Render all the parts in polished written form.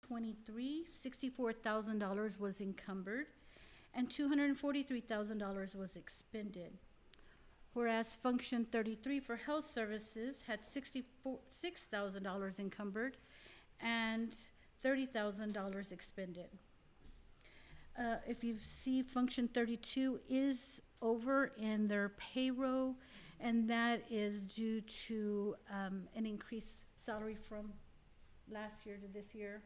2023, $64,000 was encumbered and $243,000 was expended. Whereas Function 33 for health services had $66,000 encumbered and $30,000 expended. If you see, Function 32 is over in their payroll, and that is due to an increased salary from last year to this year.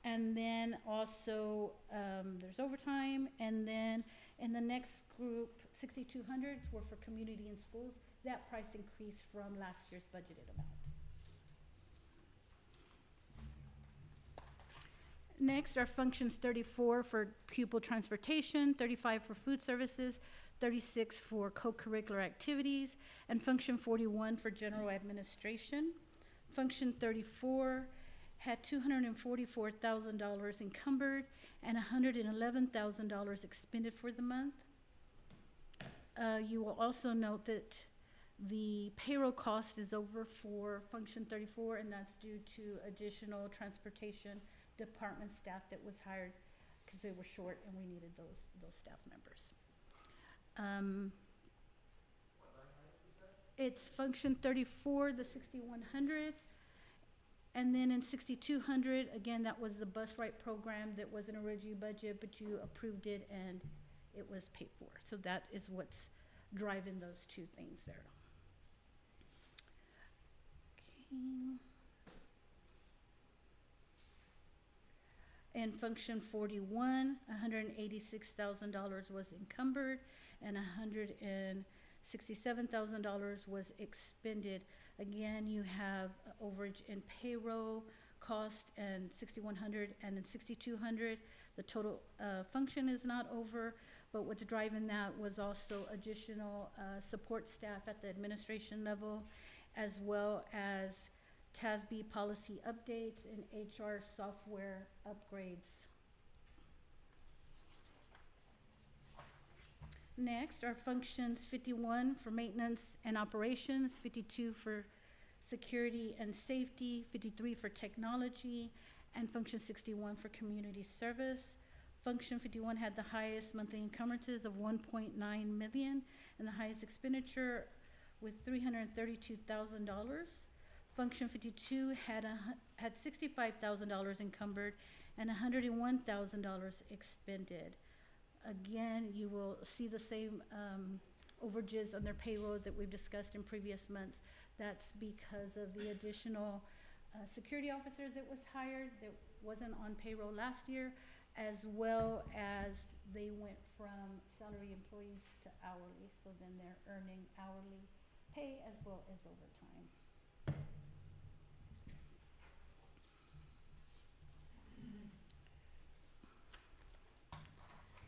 And then also there's overtime, and then in the next group, 6,200 were for community and schools. That price increased from last year's budgeted amount. Next are functions 34 for pupil transportation, 35 for food services, 36 for co-curricular activities, and function 41 for general administration. Function 34 had $244,000 encumbered and $111,000 expended for the month. You will also note that the payroll cost is over for function 34, and that's due to additional transportation department staff that was hired because they were short and we needed those staff members. It's function 34, the 6,100. And then in 6,200, again, that was the bus ride program that wasn't originally budgeted, but you approved it and it was paid for. So that is what's driving those two things there. Okay. In function 41, $186,000 was encumbered and $167,000 was expended. Again, you have overage in payroll cost and 6,100 and then 6,200. The total function is not over, but what's driving that was also additional support staff at the administration level, as well as TASB policy updates and HR software upgrades. Next are functions 51 for maintenance and operations, 52 for security and safety, 53 for technology, and function 61 for community service. Function 51 had the highest monthly encumbrances of $1.9 million and the highest expenditure with $332,000. Function 52 had $65,000 encumbered and $101,000 expended. Again, you will see the same overages on their payroll that we've discussed in previous months. That's because of the additional security officer that was hired that wasn't on payroll last year, as well as they went from salary employees to hourly. So then they're earning hourly pay as well as overtime.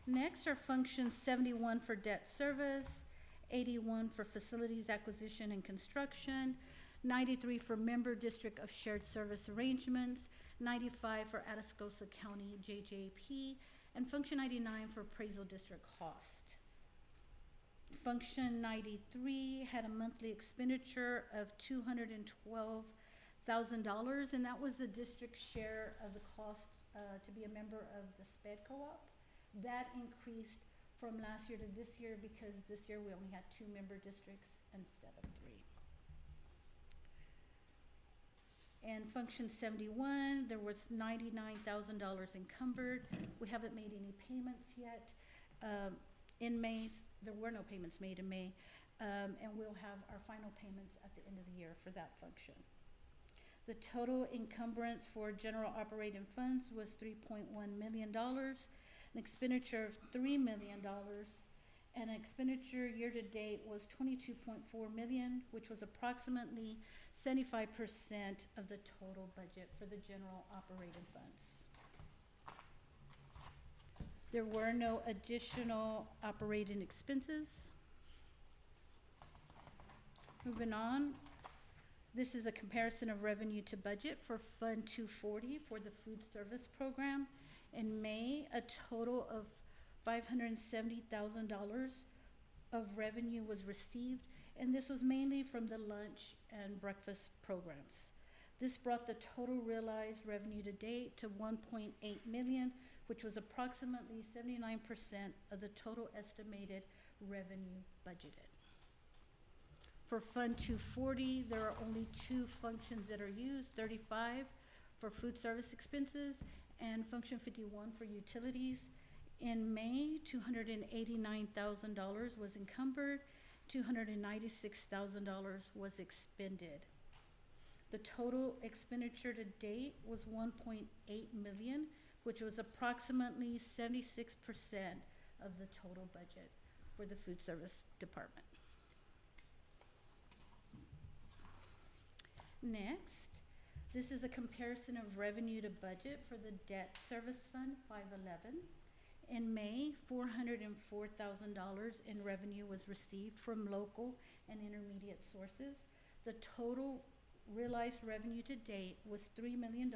Next are functions 71 for debt service, 81 for facilities acquisition and construction, 93 for member district of shared service arrangements, 95 for Atascosa County JJP, and function 99 for appraisal district cost. Function 93 had a monthly expenditure of $212,000, and that was the district share of the cost to be a member of the SPED co-op. That increased from last year to this year because this year we only had 2 member districts instead of 3. And function 71, there was $99,000 encumbered. We haven't made any payments yet. In May, there were no payments made in May, and we'll have our final payments at the end of the year for that function. The total encumbrance for general operating funds was $3.1 million. An expenditure of $3 million, and an expenditure year to date was $22.4 million, which was approximately 75% of the total budget for the general operating funds. There were no additional operating expenses. Moving on, this is a comparison of revenue to budget for Fund 240 for the food service program. In May, a total of $570,000 of revenue was received, and this was mainly from the lunch and breakfast programs. This brought the total realized revenue to date to 1.8 million, which was approximately 79% of the total estimated revenue budgeted. For Fund 240, there are only 2 functions that are used, 35 for food service expenses and Function 51 for utilities. In May, $289,000 was encumbered, $296,000 was expended. The total expenditure to date was 1.8 million, which was approximately 76% of the total budget for the food service department. Next, this is a comparison of revenue to budget for the Debt Service Fund 511. In May, $404,000 in revenue was received from local and intermediate sources. The total realized revenue to date was $3 million,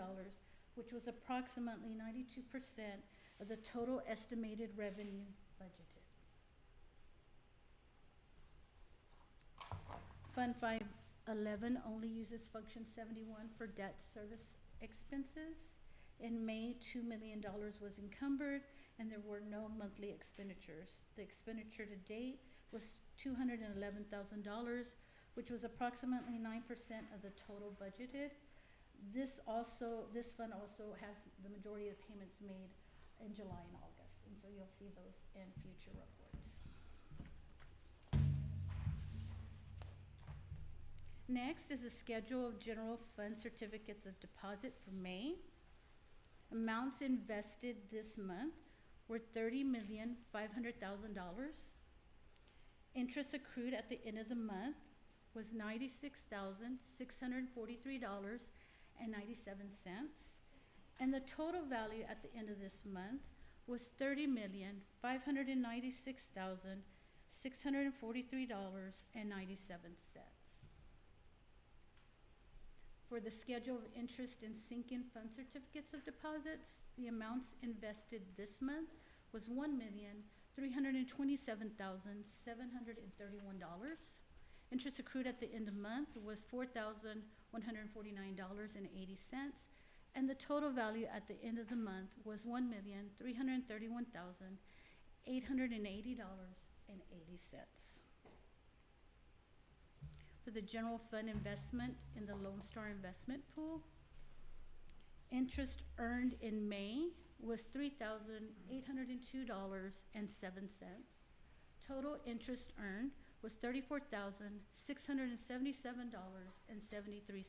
which was approximately 92% of the total estimated revenue budgeted. Fund 511 only uses Function 71 for debt service expenses. In May, $2 million was encumbered and there were no monthly expenditures. The expenditure to date was $211,000, which was approximately 9% of the total budgeted. This fund also has the majority of the payments made in July and August, and so you'll see those in future reports. Next is a schedule of general fund certificates of deposit for May. Amounts invested this month were $30,500,000. Interest accrued at the end of the month was $96,643.97, and the total value at the end of this month was $30,596,643.97. For the schedule of interest and sinking fund certificates of deposits, the amounts invested this month was $1,327,731. Interest accrued at the end of the month was $4,149.80, and the total value at the end of the month was $1,331,880.80. For the general fund investment in the Lone Star investment pool, interest earned in May was $3,802.07. Total interest earned was $34,677.73.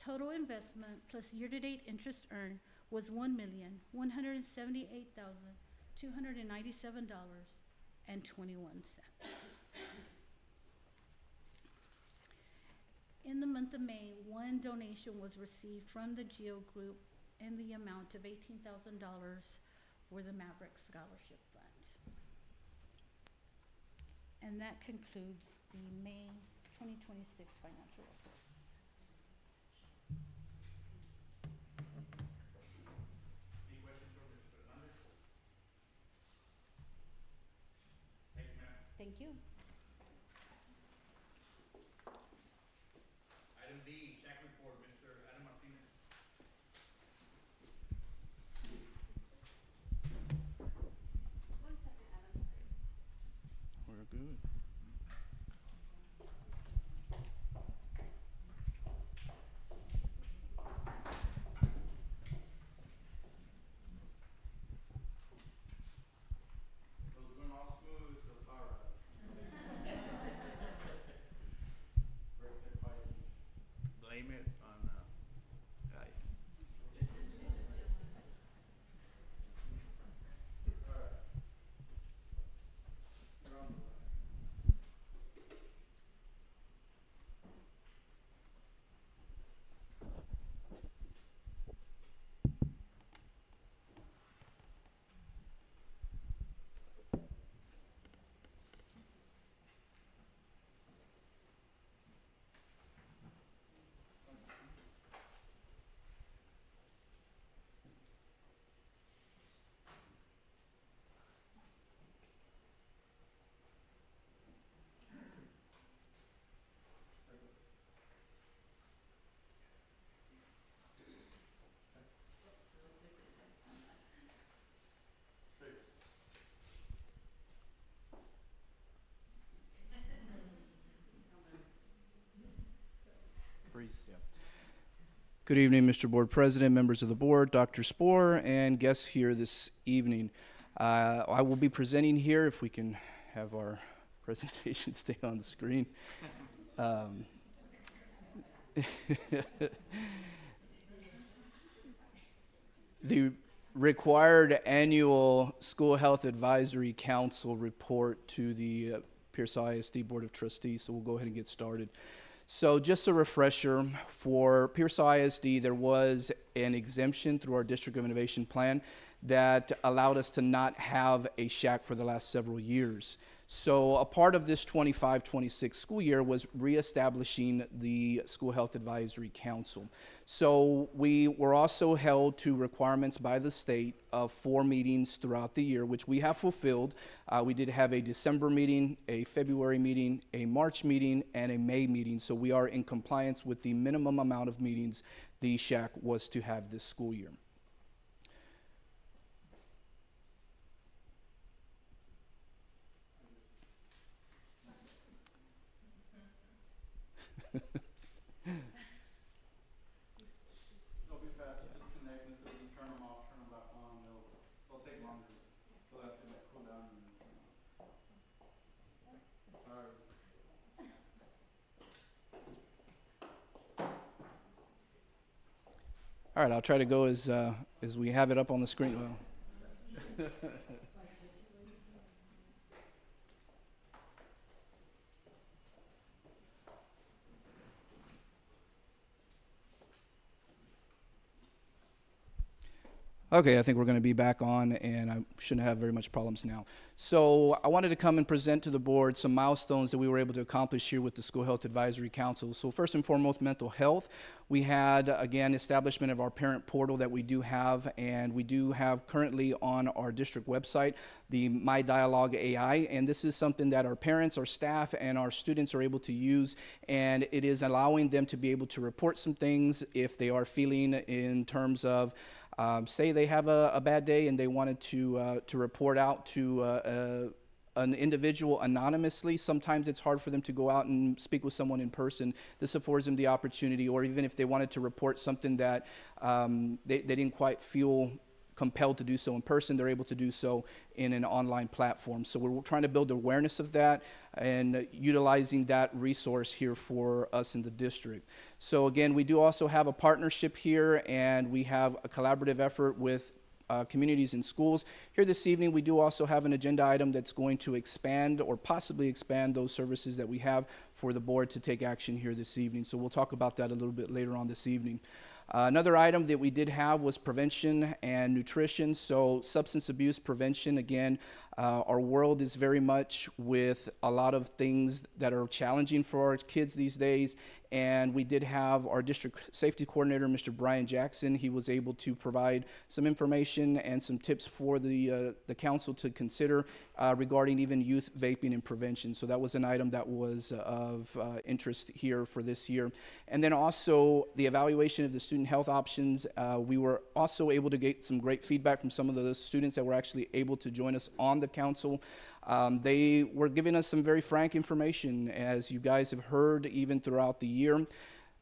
Total investment plus year-to-date interest earned was $1,178,297.21. In the month of May, 1 donation was received from the GEO Group in the amount of $18,000 for the Maverick Scholarship Fund. And that concludes the May 2026 financial report. Any questions for Ms. Fernandez? Thank you, ma'am. Thank you. Item B, SHAC Report, Mr. Adam Martinez. One second, Adam, sorry. We're good. Those going all smooth so far, right? Good evening, Mr. Board President, members of the board, Dr. Spohr, and guests here this evening. I will be presenting here, if we can have our presentation stay on the screen. The required annual School Health Advisory Council report to the Pierce ISD Board of Trustees, so we'll go ahead and get started. So just a refresher, for Pierce ISD, there was an exemption through our District of Innovation Plan that allowed us to not have a SHAC for the last several years. So a part of this 25-26 school year was reestablishing the School Health Advisory Council. So we were also held to requirements by the state of 4 meetings throughout the year, which we have fulfilled. We did have a December meeting, a February meeting, a March meeting, and a May meeting. So we are in compliance with the minimum amount of meetings the SHAC was to have this school year. It'll be fast. Just connect instead of turn them off, turn them back on. They'll take longer. They'll have to like cool down and turn off. Sorry. All right, I'll try to go as we have it up on the screen. Well. Okay, I think we're going to be back on, and I shouldn't have very much problems now. So I wanted to come and present to the board some milestones that we were able to accomplish here with the School Health Advisory Council. So first and foremost, mental health. We had, again, establishment of our parent portal that we do have, and we do have currently on our district website the My Dialogue AI, and this is something that our parents, our staff, and our students are able to use, and it is allowing them to be able to report some things if they are feeling in terms of say they have a bad day and they wanted to report out to an individual anonymously. Sometimes it's hard for them to go out and speak with someone in person. This affords them the opportunity, or even if they wanted to report something that they didn't quite feel compelled to do so in person, they're able to do so in an online platform. So we're trying to build awareness of that and utilizing that resource here for us in the district. So again, we do also have a partnership here, and we have a collaborative effort with communities and schools. Here this evening, we do also have an agenda item that's going to expand or possibly expand those services that we have for the board to take action here this evening. So we'll talk about that a little bit later on this evening. Another item that we did have was prevention and nutrition. So substance abuse prevention, again, our world is very much with a lot of things that are challenging for our kids these days. And we did have our district safety coordinator, Mr. Brian Jackson. He was able to provide some information and some tips for the council to consider regarding even youth vaping and prevention. So that was an item that was of interest here for this year. And then also the evaluation of the student health options. We were also able to get some great feedback from some of the students that were actually able to join us on the council. They were giving us some very frank information, as you guys have heard even throughout the year.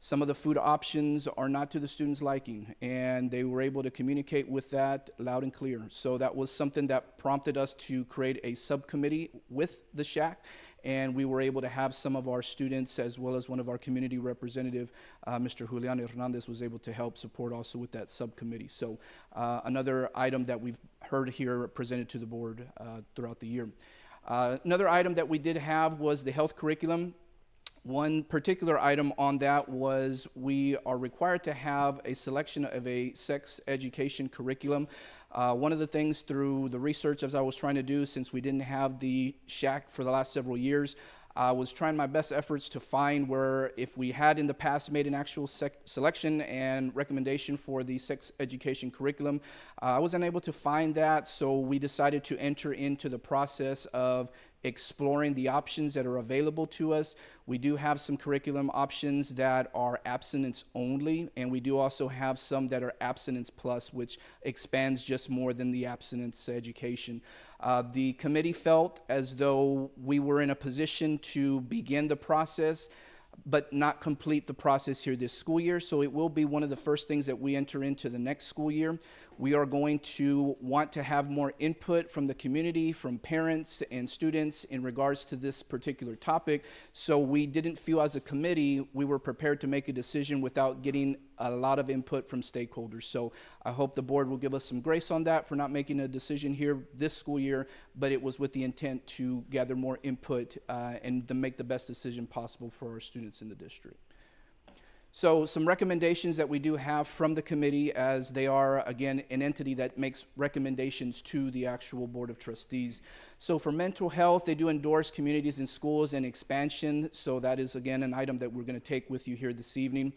Some of the food options are not to the students' liking, and they were able to communicate with that loud and clear. So that was something that prompted us to create a subcommittee with the SHAC, and we were able to have some of our students, as well as one of our community representative, Mr. Julian Hernandez, was able to help support also with that subcommittee. So another item that we've heard here presented to the board throughout the year. Another item that we did have was the health curriculum. One particular item on that was we are required to have a selection of a sex education curriculum. One of the things through the research as I was trying to do, since we didn't have the SHAC for the last several years, I was trying my best efforts to find where, if we had in the past made an actual selection and recommendation for the sex education curriculum, I was unable to find that, so we decided to enter into the process of exploring the options that are available to us. We do have some curriculum options that are abstinence only, and we do also have some that are abstinence plus, which expands just more than the abstinence education. The committee felt as though we were in a position to begin the process but not complete the process here this school year. So it will be one of the first things that we enter into the next school year. We are going to want to have more input from the community, from parents and students in regards to this particular topic. So we didn't feel as a committee we were prepared to make a decision without getting a lot of input from stakeholders. So I hope the board will give us some grace on that for not making a decision here this school year, but it was with the intent to gather more input and to make the best decision possible for our students in the district. So some recommendations that we do have from the committee, as they are, again, an entity that makes recommendations to the actual Board of Trustees. So for mental health, they do endorse communities and schools and expansion. So that is, again, an item that we're going to take with you here this evening.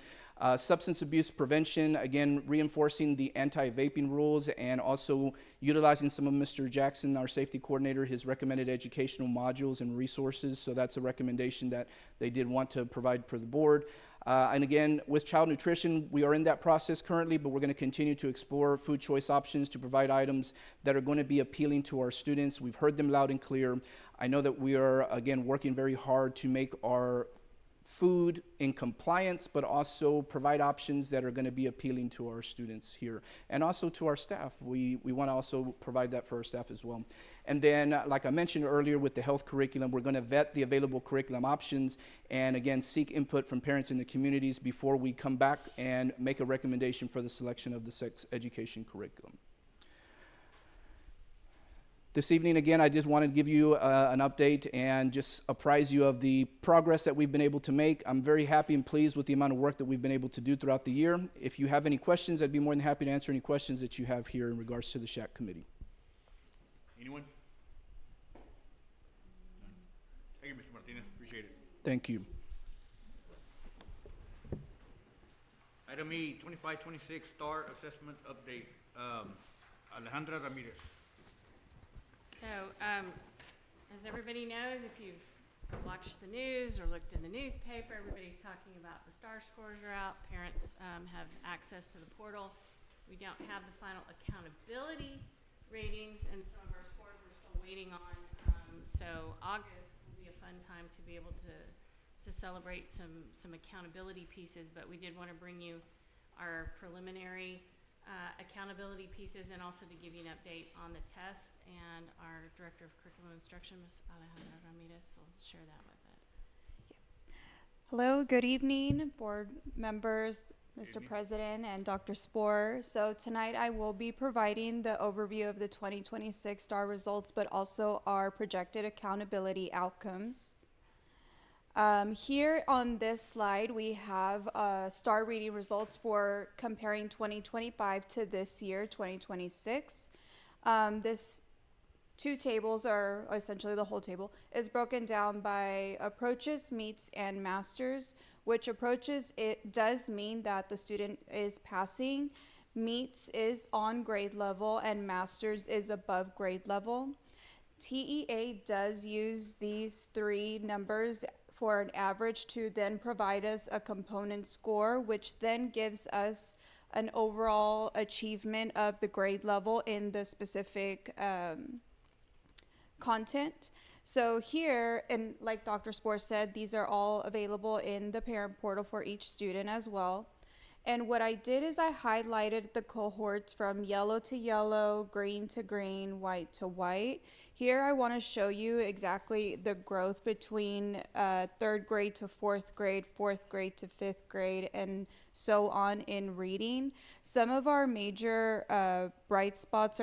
Substance abuse prevention, again, reinforcing the anti-vaping rules and also utilizing some of Mr. Jackson, our safety coordinator, his recommended educational modules and resources. So that's a recommendation that they did want to provide for the board. And again, with child nutrition, we are in that process currently, but we're going to continue to explore food choice options to provide items that are going to be appealing to our students. We've heard them loud and clear. I know that we are, again, working very hard to make our food in compliance, but also provide options that are going to be appealing to our students here and also to our staff. We want to also provide that for our staff as well. And then, like I mentioned earlier with the health curriculum, we're going to vet the available curriculum options and, again, seek input from parents in the communities before we come back and make a recommendation for the selection of the sex education curriculum. This evening, again, I just wanted to give you an update and just apprise you of the progress that we've been able to make. I'm very happy and pleased with the amount of work that we've been able to do throughout the year. If you have any questions, I'd be more than happy to answer any questions that you have here in regards to the SHAC committee. Anyone? None. Thank you, Mr. Martinez. Appreciate it. Thank you. Item E, 2526 STAAR Assessment Update. Alejandra Ramirez. So, as everybody knows, if you've watched the news or looked in the newspaper, everybody's talking about the STAAR scores are out. Parents have access to the portal. We don't have the final accountability ratings, and some of our scores we're still waiting on. So August will be a fun time to be able to celebrate some accountability pieces, but we did want to bring you our preliminary accountability pieces and also to give you an update on the tests, and our Director of Curriculum Instruction, Ms. Alejandra Ramirez, will share that with us. Yes. Hello, good evening, board members, Mr. President, and Dr. Spohr. So tonight I will be providing the overview of the 2026 STAAR results, but also our projected accountability outcomes. Here on this slide, we have STAAR reading results for comparing 2025 to this year, 2026. This two tables are essentially the whole table is broken down by approaches, meets, and masters. Which approaches, it does mean that the student is passing, meets is on grade level, and masters is above grade level. TEA does use these three numbers for an average to then provide us a component score, which then gives us an overall achievement of the grade level in the specific content. So here, and like Dr. Spohr said, these are all available in the parent portal for each student as well. And what I did is I highlighted the cohorts from yellow to yellow, green to green, white to white. Here I want to show you exactly the growth between third grade to fourth grade to fifth grade, and so on in reading. Some of our major bright spots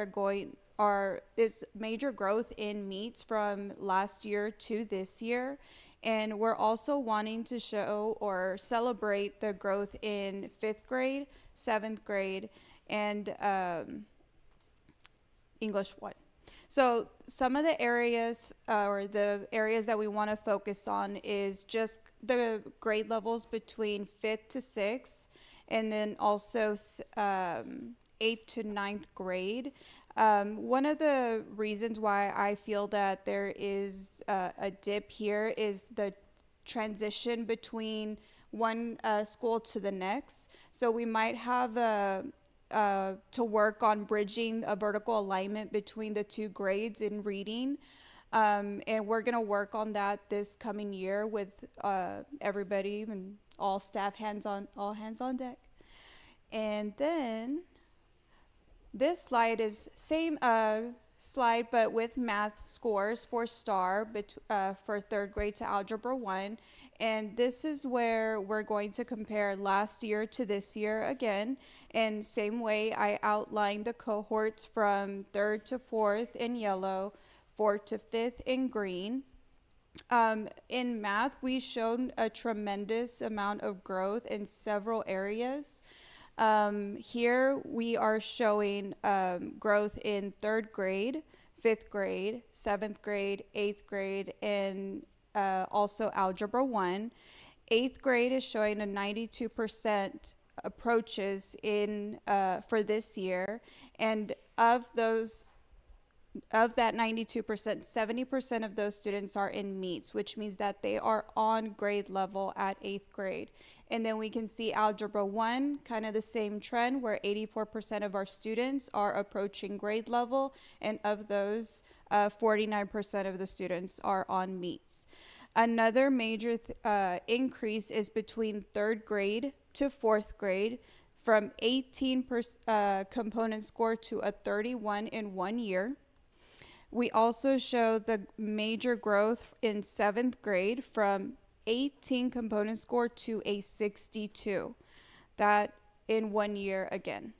is major growth in meets from last year to this year. And we're also wanting to show or celebrate the growth in 5th grade, 7th grade, and English 1. So some of the areas or the areas that we want to focus on is just the grade levels between 5th to 6th, and then also 8th to 9th grade. One of the reasons why I feel that there is a dip here is the transition between one school to the next. So we might have to work on bridging a vertical alignment between the two grades in reading. And we're going to work on that this coming year with everybody and all staff, all hands on deck. And then this slide is same slide, but with math scores for STAAR for third grade to Algebra 1. And this is where we're going to compare last year to this year again. And same way, I outlined the cohorts from third to fourth in yellow, fourth to fifth in green. In math, we showed a tremendous amount of growth in several areas. Here we are showing growth in third grade, fifth grade, seventh grade, eighth grade, and also Algebra 1. Eighth grade is showing a 92% approaches in for this year, and of that 92%, 70% of those students are in meets, which means that they are on grade level at eighth grade. And then we can see Algebra 1, kind of the same trend, where 84% of our students are approaching grade level, and of those, 49% of the students are on meets. Another major increase is between third grade to fourth grade, from 18 component score to a 31 in 1 year. We also show the major growth in seventh grade from 18 component score to a 62. That in 1 year again.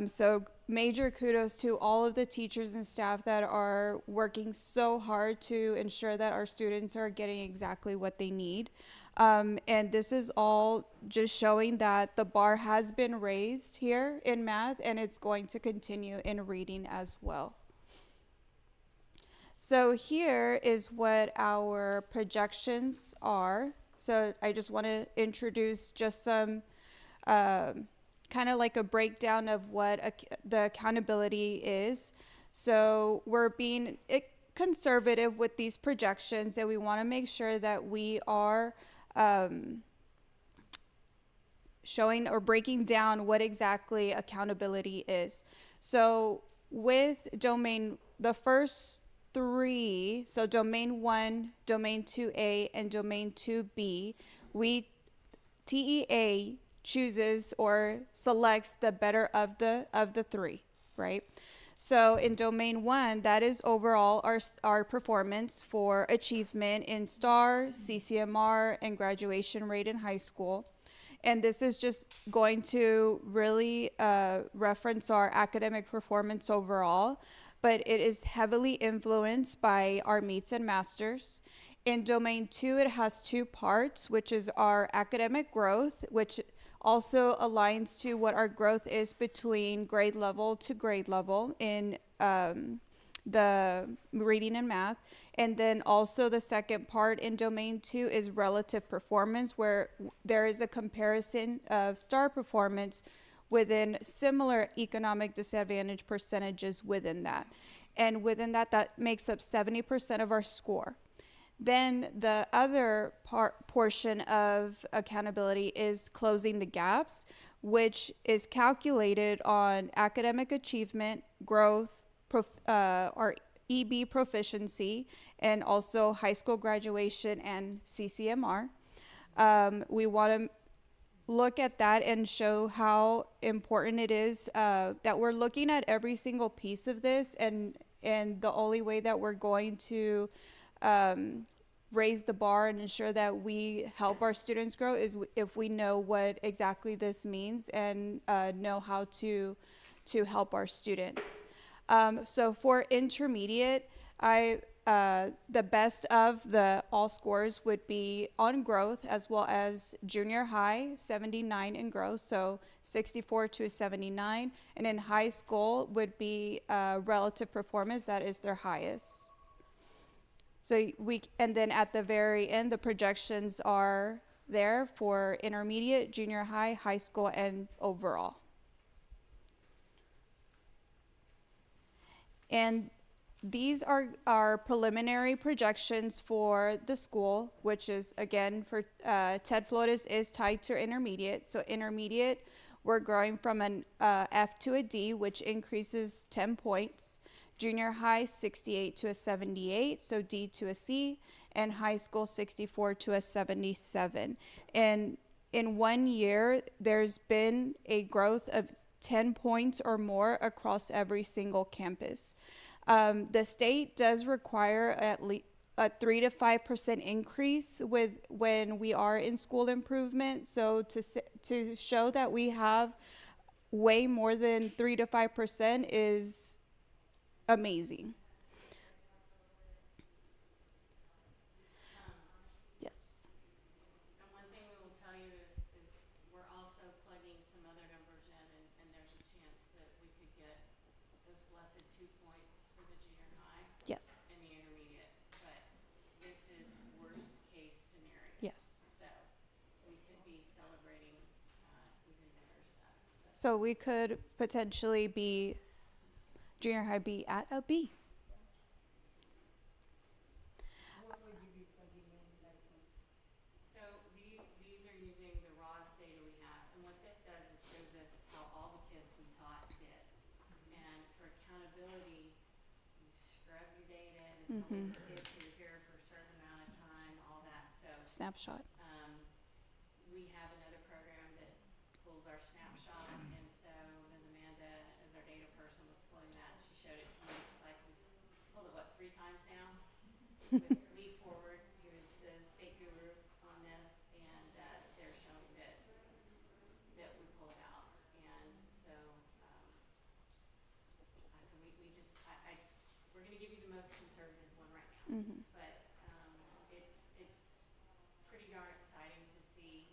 So major kudos to all of the teachers and staff that are working so hard to ensure that our students are getting exactly what they need. And this is all just showing that the bar has been raised here in math, and it's going to continue in reading as well. So here is what our projections are. So I just want to introduce just some kind of like a breakdown of what the accountability is. So we're being conservative with these projections, and we want to make sure that we are showing or breaking down what exactly accountability is. So with domain, the first three, so domain 1, domain 2A, and domain 2B, TEA chooses or selects the better of the three, right? So in domain 1, that is overall our performance for achievement in STAAR, CCMR, and graduation rate in high school. And this is just going to really reference our academic performance overall, but it is heavily influenced by our meets and masters. In domain 2, it has two parts, which is our academic growth, which also aligns to what our growth is between grade level to grade level in the reading and math. And then also the second part in domain 2 is relative performance, where there is a comparison of STAAR performance within similar economic disadvantage percentages within that. And within that, that makes up 70% of our score. Then the other portion of accountability is closing the gaps, which is calculated on academic achievement, growth, our EB proficiency, and also high school graduation and CCMR. We want to look at that and show how important it is that we're looking at every single piece of this, and the only way that we're going to raise the bar and ensure that we help our students grow is if we know what exactly this means and know how to help our students. So for intermediate, the best of the all scores would be on growth, as well as junior high, 79 in growth, so 64 to 79. And in high school would be relative performance, that is their highest. So and then at the very end, the projections are there for intermediate, junior high, high school, and overall. And these are our preliminary projections for the school, which is, again, for TED Flotus is tied to intermediate. So intermediate, we're growing from an F to a D, which increases 10 points. Junior high, 68 to a 78, so D to a C, and high school, 64 to a 77. And in 1 year, there's been a growth of 10 points or more across every single campus. The state does require at least a 3 to 5% increase when we are in school improvement. So to show that we have way more than 3 to 5% is amazing. Yes. And one thing we will tell you is we're also plugging some other numbers in, and there's a chance that we could get those blessed 2 points for the junior high Yes. and the intermediate, but this is worst case scenario. Yes. So we could be celebrating even better stuff. So we could potentially be junior high B at a B. So these are using the raw data we have, and what this does is shows us how all the kids we taught did. And for accountability, you scrub your data and it's only the kids who are here for a certain amount of time, all that. So Snapshot. we have another program that pulls our snapshot, and so Ms. Amanda, as our data person, was pulling that. She showed it to me. It's like we've pulled it, 3 times now? With Lead Forward, who is the state guru on this, and they're showing that we pull it out. And so, we're gonna give you the most conservative one right now. But it's pretty darn exciting to see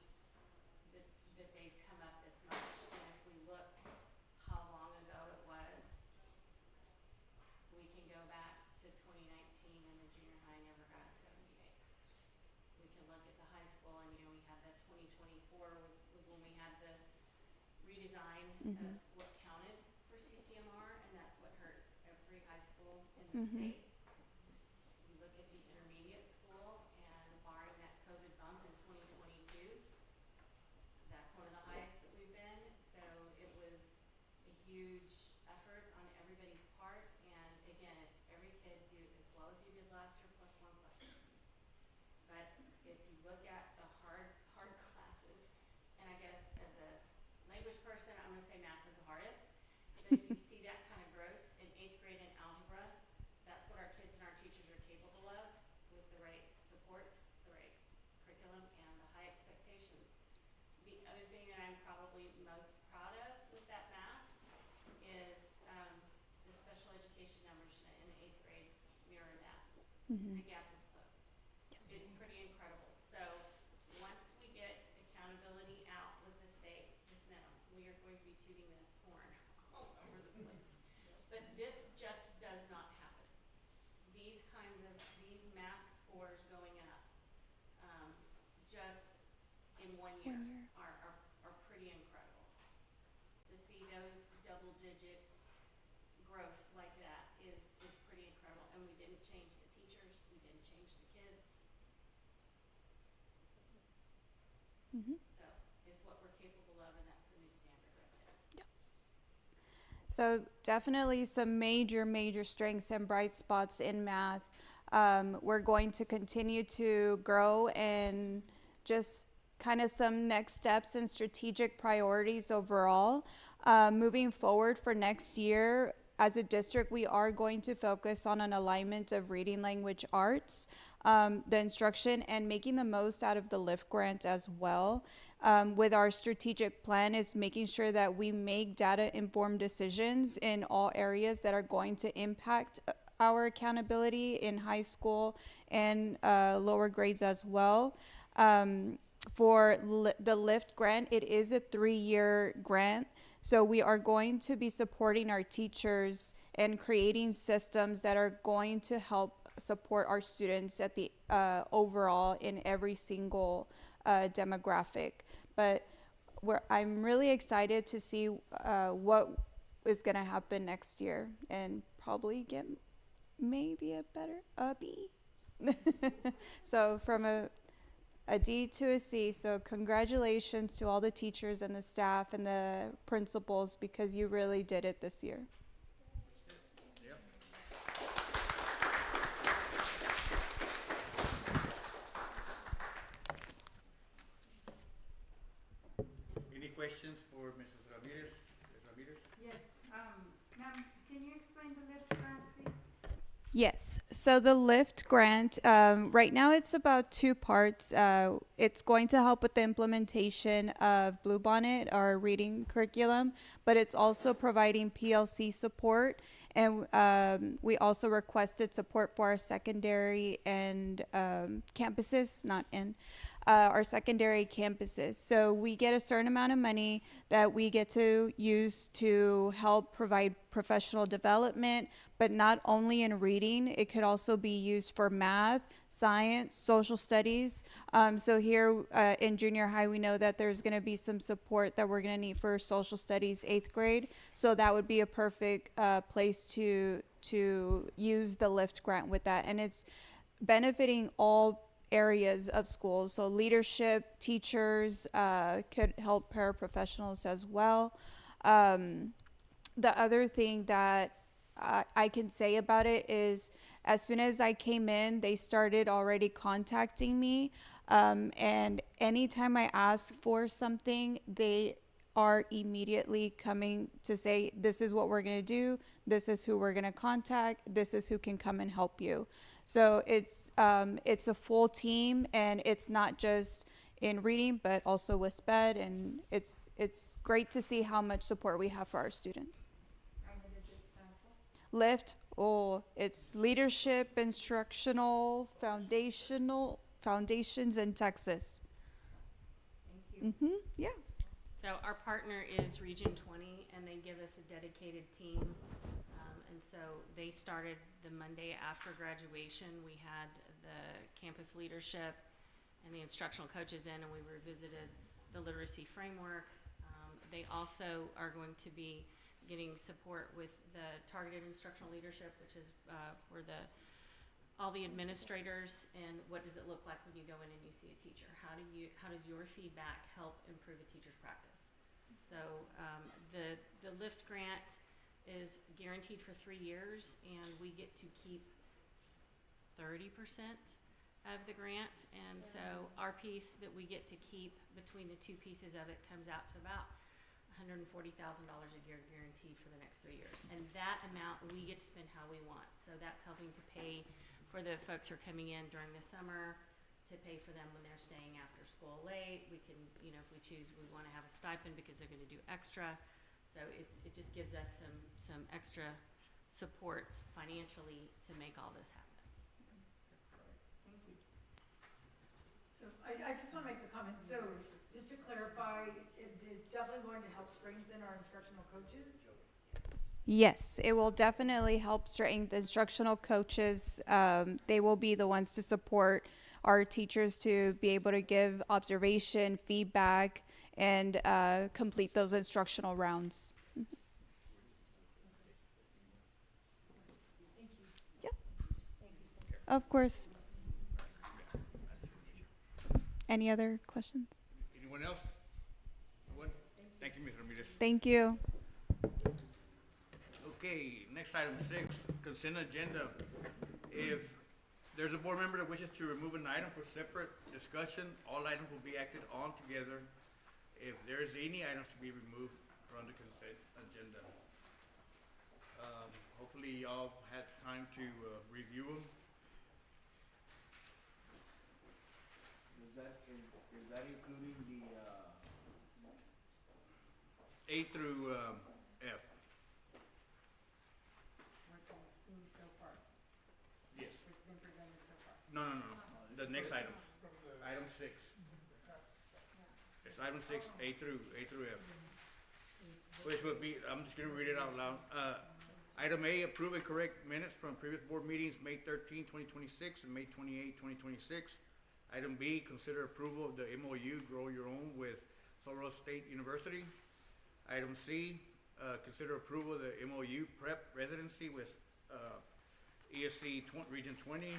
that they've come up this much. And if we look how long ago it was, we can go back to 2019 and the junior high never got a 78. We can look at the high school, and we had that 2024 was when we had the redesign of what counted for CCMR, and that's what hurt every high school in the state. You look at the intermediate school, and barring that COVID bump in 2022, that's one of the highest that we've been. So it was a huge effort on everybody's part, and again, it's every kid do as well as you did last year, +1, +2. But if you look at the hard classes, and I guess as a language person, I'm gonna say math is the hardest. But if you see that kind of growth in 8th grade in algebra, that's what our kids and our teachers are capable of with the right supports, the right curriculum, and the high expectations. The other thing that I'm probably most proud of with that math is the special education numbers in the 8th grade mirror that. The gap was closed. It's pretty incredible. So once we get accountability out with the state, just know we are going to be tooting this horn all over the place. But this just does not happen. These math scores going up just in 1 year are pretty incredible. To see those double-digit growth like that is pretty incredible. And we didn't change the teachers, we didn't change the kids. So it's what we're capable of, and that's the new standard right there. So definitely some major strengths and bright spots in math. We're going to continue to grow and just kind of some next steps and strategic priorities overall. Moving forward for next year, as a district, we are going to focus on an alignment of reading language arts, the instruction, and making the most out of the LIFT grant as well. With our strategic plan is making sure that we make data-informed decisions in all areas that are going to impact our accountability in high school and lower grades as well. For the LIFT grant, it is a 3-year grant. So we are going to be supporting our teachers and creating systems that are going to help support our students at the overall in every single demographic. But I'm really excited to see what is going to happen next year and probably get maybe a B. So from a D to a C. So congratulations to all the teachers and the staff and the principals, because you really did it this year. Yep. questions for Mrs. Ramirez? Ms. Ramirez? Yes, ma'am, can you explain the lift grant, please? Yes, so the LIFT grant, right now it's about two parts. It's going to help with the implementation of Bluebonnet, our reading curriculum, but it's also providing PLC support. And we also requested support for our secondary and campuses, not in, our secondary campuses. So we get a certain amount of money that we get to use to help provide professional development, but not only in reading, it could also be used for math, science, social studies. So here in junior high, we know that there's gonna be some support that we're gonna need for social studies 8th grade. So that would be a perfect place to use the LIFT grant with that. And it's benefiting all areas of schools. So leadership, teachers, could help paraprofessionals as well. The other thing that I can say about it is as soon as I came in, they started already contacting me. And anytime I ask for something, they are immediately coming to say, this is what we're going to do. This is who we're going to contact. This is who can come and help you. So it's a full team, and it's not just in reading, but also with SPED. And it's great to see how much support we have for our students. And what does it stand for? LIFT, it's leadership, instructional, foundations in Texas. Thank you. Yeah. So our partner is Region 20, and they give us a dedicated team. And so they started the Monday after graduation. We had the campus leadership and the instructional coaches in, and we revisited the literacy framework. They also are going to be getting support with the targeted instructional leadership, which is for all the administrators, and what does it look like when you go in and you see a teacher? How does your feedback help improve a teacher's practice? So the LIFT grant is guaranteed for 3 years, and we get to keep 30% of the grant. And so our piece that we get to keep between the two pieces of it comes out to about $140,000 a year guaranteed for the next 3 years. And that amount we get to spend how we want. So that's helping to pay for the folks who are coming in during the summer, to pay for them when they're staying after school late. We can, if we choose, we want to have a stipend because they're going to do extra. So it just gives us some extra support financially to make all this happen. Thank you. So I just want to make a comment. So just to clarify, it's definitely going to help strengthen our instructional coaches? Yes, it will definitely help strengthen the instructional coaches. They will be the ones to support our teachers to be able to give observation, feedback, and complete those instructional rounds. Yeah. Of course. Any other questions? Anyone else? Anyone? Thank you, Ms. Ramirez. Thank you. Okay, next item 6, consent agenda. If there's a board member that wishes to remove an item for separate discussion, all items will be acted on together. If there is any items to be removed from the consent agenda. Hopefully y'all had time to review them. Is that including the, A through F. What we've seen so far, Yes. what's been presented so far. No. The next item. Item 6. It's item 6, A through F. Which would be, I'm just gonna read it out loud. Item A, approve and correct minutes from previous board meetings, May 13, 2026 and May 28, 2026. Item B, consider approval of the MOU-Grow Your Own with Sul Ross State University. Item C, consider approval of the MOU-PREP Residency with ESC Region 20.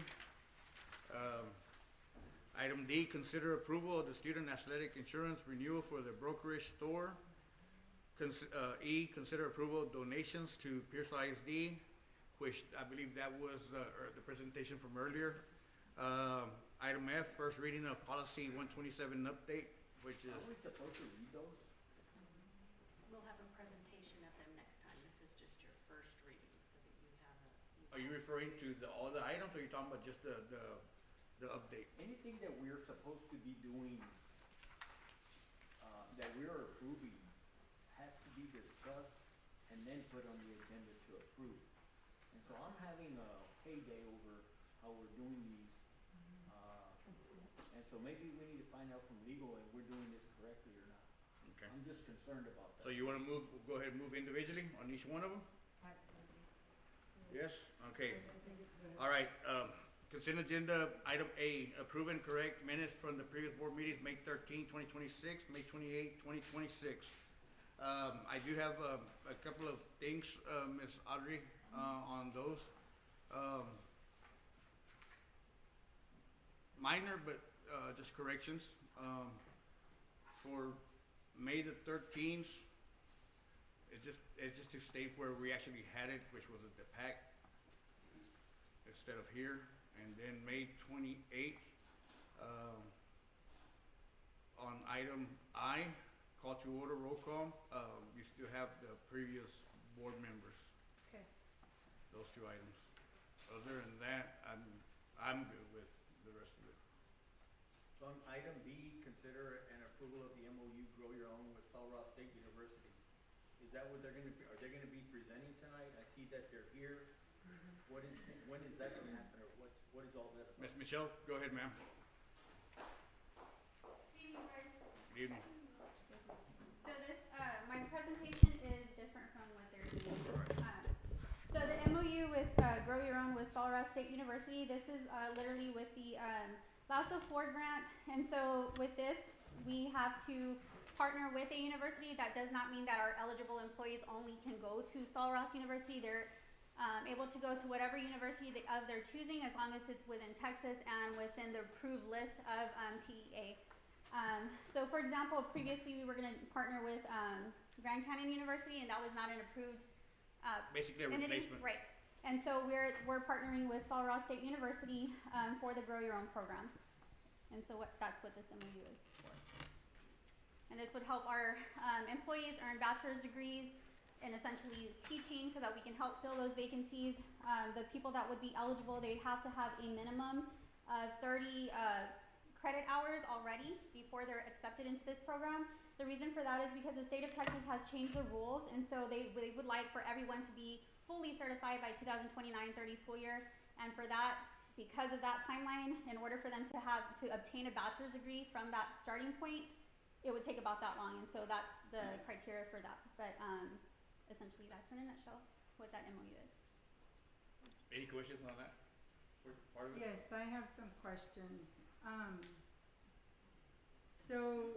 Item D, consider approval of the student athletic insurance renewal for the Brokerage Store. E, consider approval of donations to Pearsall ISD, which I believe that was the presentation from earlier. Item F, first reading of policy 127 update, which is, are we supposed to read those? we'll have a presentation of them next time. This is just your first reading, so that you have a. Are you referring to all the items, or are you talking about just the update? Anything that we're supposed to be doing, that we're approving, has to be discussed and then put on the agenda to approve. And so I'm having a heyday over how we're doing these. And so maybe we need to find out from legal if we're doing this correctly or not. Okay. I'm just concerned about that. So you wanna move, go ahead and move individually on each one of them? Yes? Okay. All right, consent agenda, item A, approve and correct minutes from the previous board meetings, May 13, 2026, May 28, 2026. I do have a couple of things, Ms. Audrey, on those. Minor, but just corrections. For May the 13th, it's just to state where we actually had it, which was at the PAC instead of here. And then May 28th, on item I, call to order, roll call, you still have the previous board members, Okay. those two items. Other than that, I'm good with the rest of it. So on item B, consider an approval of the MOU-Grow Your Own with Sul Ross State University. Is that what they're gonna be, are they gonna be presenting tonight? I see that they're here. When is that gonna happen, or what is all that about? Ms. Michelle, go ahead, ma'am. Good evening. So this, my presentation is different from what they're doing. So the MOU with Grow Your Own with Sul Ross State University, this is literally with the LASSO 4 grant. And so with this, we have to partner with a university. That does not mean that our eligible employees only can go to Sul Ross University. They're able to go to whatever university of their choosing, as long as it's within Texas and within the approved list of TEA. So for example, previously we were going to partner with Grand Canyon University, and that was not an approved Basically a entity. replacement. Right. And so we're partnering with Sul Ross State University for the Grow Your Own program. And so that's what this MOU is for. And this would help our employees earn bachelor's degrees in essentially teaching, so that we can help fill those vacancies. The people that would be eligible, they'd have to have a minimum of 30 credit hours already before they're accepted into this program. The reason for that is because the state of Texas has changed the rules, and so they would like for everyone to be fully certified by 2029-30 school year. And for that, because of that timeline, in order for them to obtain a bachelor's degree from that starting point, it would take about that long. And so that's the criteria for that. But essentially, that's in a nutshell what that MOU is. Any questions on that? Part of it? Yes, I have some questions. So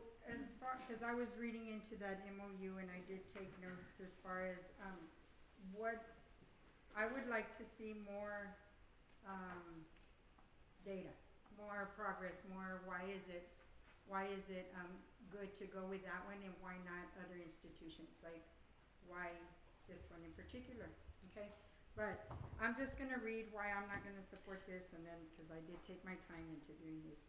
because I was reading into that MOU and I did take notes as far as what I would like to see more data, more progress, more why is it good to go with that one and why not other institutions, like why this one in particular, okay? But I'm just gonna read why I'm not gonna support this, and then, because I did take my time into doing this.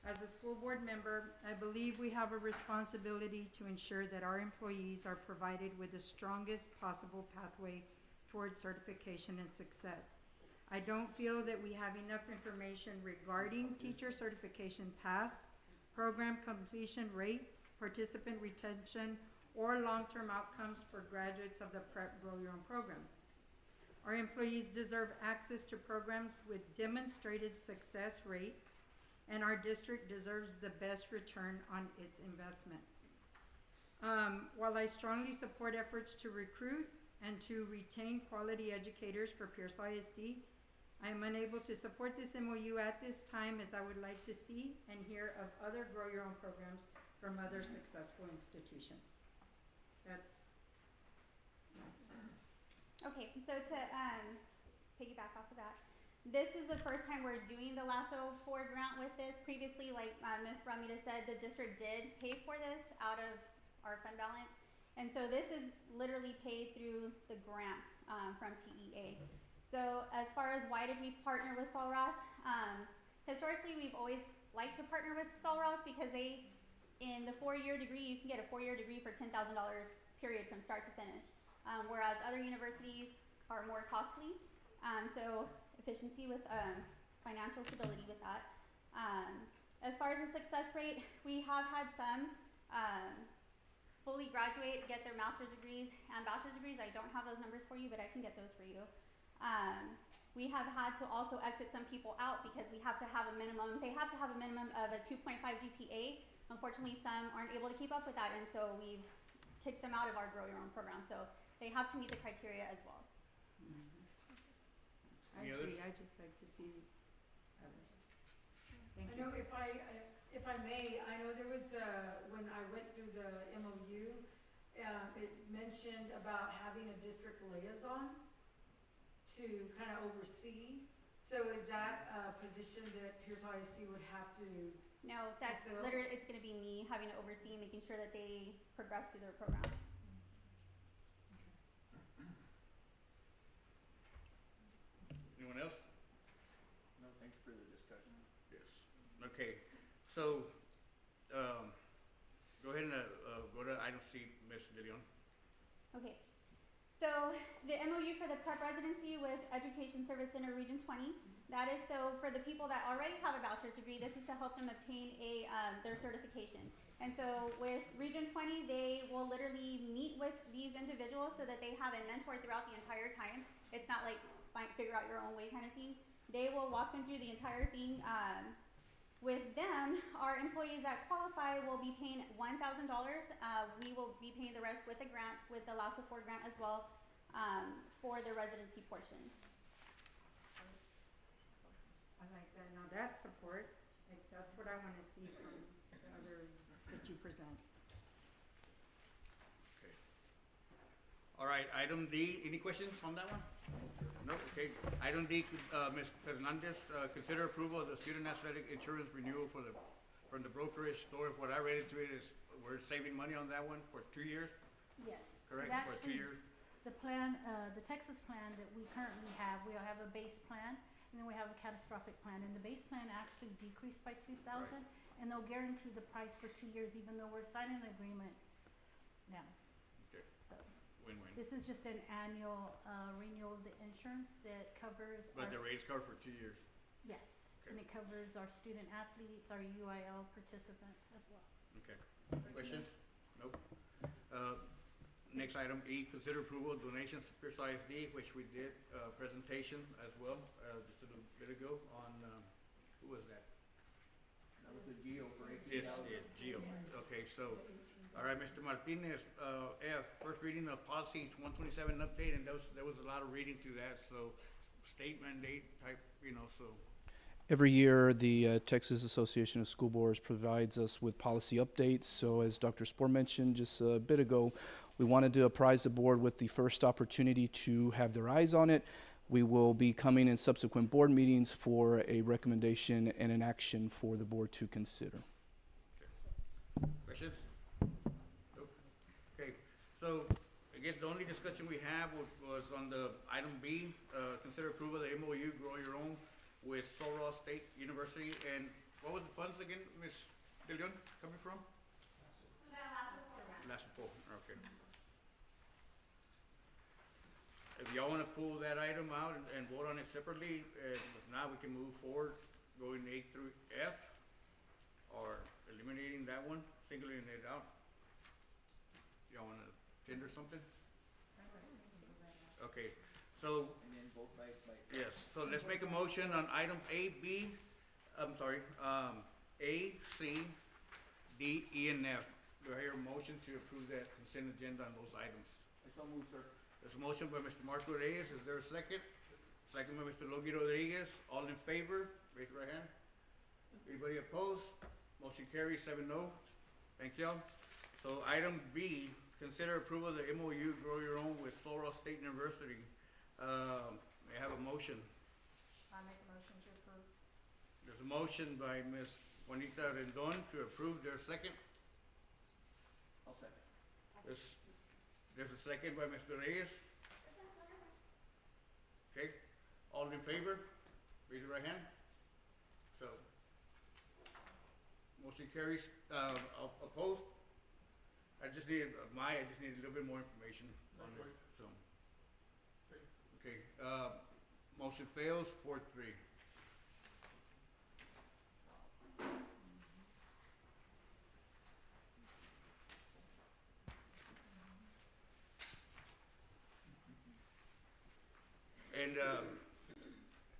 As a school board member, I believe we have a responsibility to ensure that our employees are provided with the strongest possible pathway toward certification and success. I don't feel that we have enough information regarding teacher certification pass, program completion rates, participant retention, or long-term outcomes for graduates of the PREP Grow Your Own program. Our employees deserve access to programs with demonstrated success rates, and our district deserves the best return on its investment. While I strongly support efforts to recruit and to retain quality educators for Pierce ISD, I am unable to support this MOU at this time, as I would like to see and hear of other Grow Your Own programs from other successful institutions. That's Okay, so to piggyback off of that, this is the first time we're doing the LASSO 4 grant with this. Previously, like Ms. Ramita said, the district did pay for this out of our fund balance. And so this is literally paid through the grant from TEA. So as far as why did we partner with Sul Ross, historically we've always liked to partner with Sul Ross because in the 4-year degree, you can get a 4-year degree for $10,000 period from start to finish. Whereas other universities are more costly, so efficiency with financial stability with that. As far as the success rate, we have had some fully graduate, get their master's degrees and bachelor's degrees. I don't have those numbers for you, but I can get those for you. We have had to also exit some people out because we have to have a minimum, they have to have a minimum of a 2.5 GPA. Unfortunately, some aren't able to keep up with that, and so we've kicked them out of our Grow Your Own program. So they have to meet the criteria as well. I Any others? agree, I just like to see others. Thank I you. know if I may, I know there was, when I went through the MOU, it mentioned about having a district liaison to kind of oversee. So is that a position that Pierce ISD would have to? No, that's fulfill? literally, it's gonna be me having to oversee, making sure that they progress through their program. Anyone else? No, thank you for the discussion. Yes. Okay, so, go ahead and, go to item C, Ms. De Leon. Okay, so the MOU for the PREP residency with Education Service Center Region 20, that is so for the people that already have a bachelor's degree, this is to help them obtain their certification. And so with Region 20, they will literally meet with these individuals so that they have a mentor throughout the entire time. It's not like figure out your own way kind of thing. They will walk them through the entire thing. With them, our employees that qualify will be paying $1,000. We will be paying the rest with a grant, with the LASSO 4 grant as well, for the residency portion. I like that. Now that support, like, that's what I wanna see from the others that you present. Okay. All right, item D, any questions on that one? No, okay. Item D, Ms. Fernandez, consider approval of the student athletic insurance renewal from the Brokerage Store. What I read into it is we're saving money on that one for 2 years, Yes. correct? It For 2 actually- years? The plan, the Texas plan that we currently have, we have a base plan, and then we have a catastrophic plan. And the base plan actually decreased by 2,000, and they'll guarantee the price for 2 years, even though we're signing an agreement now. Okay, So win-win. this is just an annual renewal of the insurance that covers our. But the rates cover for 2 years. Yes, and Okay. it covers our student athletes, our UIL participants as well. Okay. Questions? Nope. Next item, E, consider approval of donations to Pierce ISD, which we did presentation as well, just a little bit ago on, who was that? That was the GEO for Yes, 18,000. yeah, Gio. Okay, so, all right, Mr. Martinez, F, first reading of policy 127 update, and there was a lot of reading to that, so state mandate type, so. Every year, the Texas Association of School Boards provides us with policy updates. So as Dr. Spohr mentioned just a bit ago, we wanted to apprise the board with the first opportunity to have their eyes on it. We will be coming in subsequent board meetings for a recommendation and an action for the board to consider. Questions? Nope. Okay, so I guess the only discussion we have was on the item B, consider approval of the MOU Grow Your Own with Sul Ross State University, and what was the funds again, Ms. De Leon, coming from? Last four, okay. If y'all wanna pull that item out and vote on it separately, if not, we can move forward, going A through F, or eliminating that one, singling it out. Y'all wanna tender something? Okay, so, And then vote by itself. yes, so let's make a motion on item A, B, I'm sorry, A, C, D, E, and F. Do I hear a motion to approve that consent agenda on those items? I so move, sir. There's a motion by Mr. Marco Reyes, is there a second? Second by Mr. Logie Rodriguez, all in favor, raise your right hand. Anybody opposed? Motion carries 7-0. Thank y'all. So item B, consider approval of the MOU Grow Your Own with Sul Ross State University. May I have a motion? I make a motion to approve. There's a motion by Ms. Juanita Rendon to approve, there's a second? I'll second. There's a second by Mr. Reyes. Okay, all in favor, raise your right hand. So, motion carries, opposed? I just need a little bit more information on it, so. Okay, motion fails, 4-3.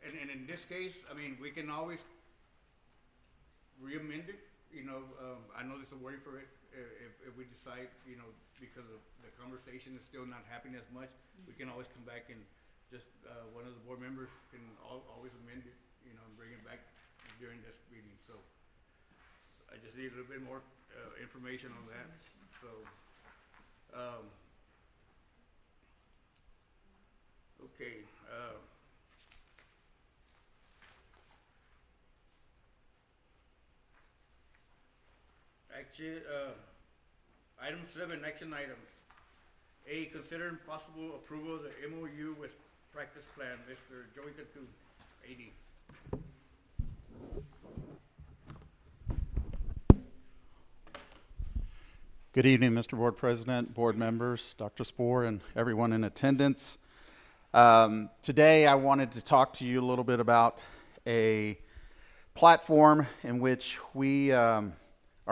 And in this case, I mean, we can always re-amend it, you know, I know there's a wording for it, if we decide, you know, because of the conversation is still not happening as much, we can always come back and just, one of the board members can always amend it, you know, and bring it back during this meeting, so. I just need a little bit more, information on that, so, okay, item 7, action items. A, consider possible approval of the MOU with practice plan. Mr. Joey Cantu, AD. Good evening, Mr. Board President, board members, Dr. Spoor, and everyone in attendance. Today, I wanted to talk to you a little bit about a platform in which we are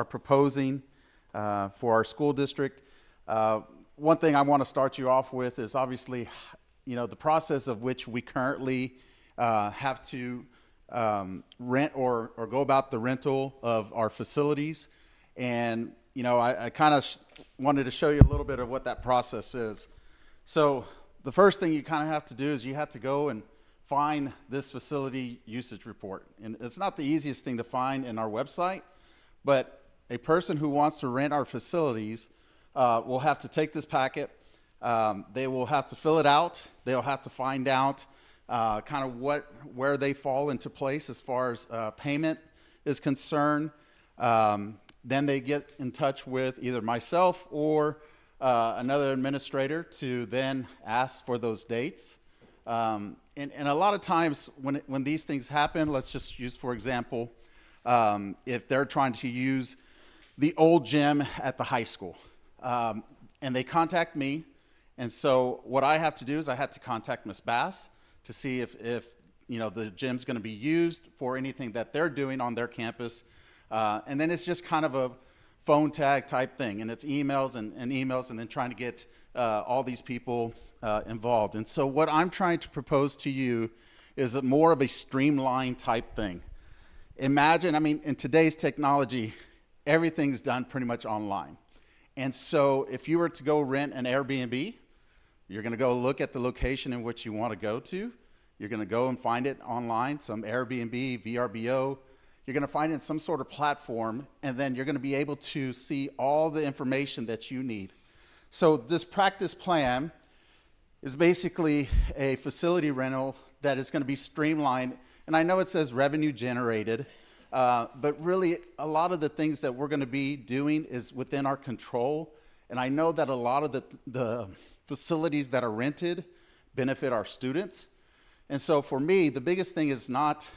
proposing for our school district. One thing I want to start you off with is obviously, you know, the process of which we currently have to rent or go about the rental of our facilities. And you know, I kind of wanted to show you a little bit of what that process is. So the first thing you kind of have to do is you have to go and find this facility usage report. And it's not the easiest thing to find in our website, but a person who wants to rent our facilities will have to take this packet. They will have to fill it out. They'll have to find out kind of where they fall into place as far as payment is concerned. Then they get in touch with either myself or another administrator to then ask for those dates. And a lot of times when these things happen, let's just use, for example, if they're trying to use the old gym at the high school, and they contact me, and so what I have to do is I have to contact Ms. Bass to see if you know the gym's going to be used for anything that they're doing on their campus. And then it's just kind of a phone tag type thing, and it's emails and emails, and then trying to get all these people involved. And so what I'm trying to propose to you is more of a streamlined type thing. Imagine, I mean, in today's technology, everything's done pretty much online. And so if you were to go rent an Airbnb, you're going to go look at the location in which you want to go to. You're going to go and find it online, some Airbnb, VRBO. You're going to find it in some sort of platform, and then you're going to be able to see all the information that you need. So this practice plan is basically a facility rental that is going to be streamlined. And I know it says revenue generated, but really a lot of the things that we're going to be doing is within our control. And I know that a lot of the facilities that are rented benefit our students. And so for me, the biggest thing is not,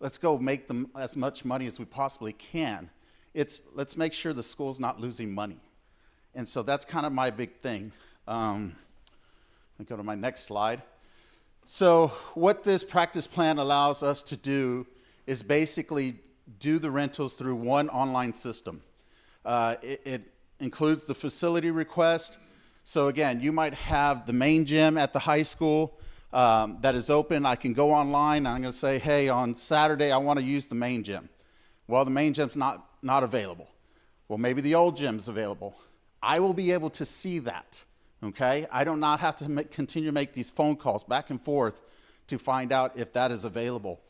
let's go make them as much money as we possibly can. It's let's make sure the school's not losing money. And so that's kind of my big thing. Let me go to my next slide. So what this practice plan allows us to do is basically do the rentals through one online system. It includes the facility request. So again, you might have the main gym at the high school that is open. I can go online and I'm going to say, hey, on Saturday, I want to use the main gym. Well, the main gym's not available. Well, maybe the old gym's available. I will be able to see that, okay? I do not have to continue to make these phone calls back and forth to find out if that is available.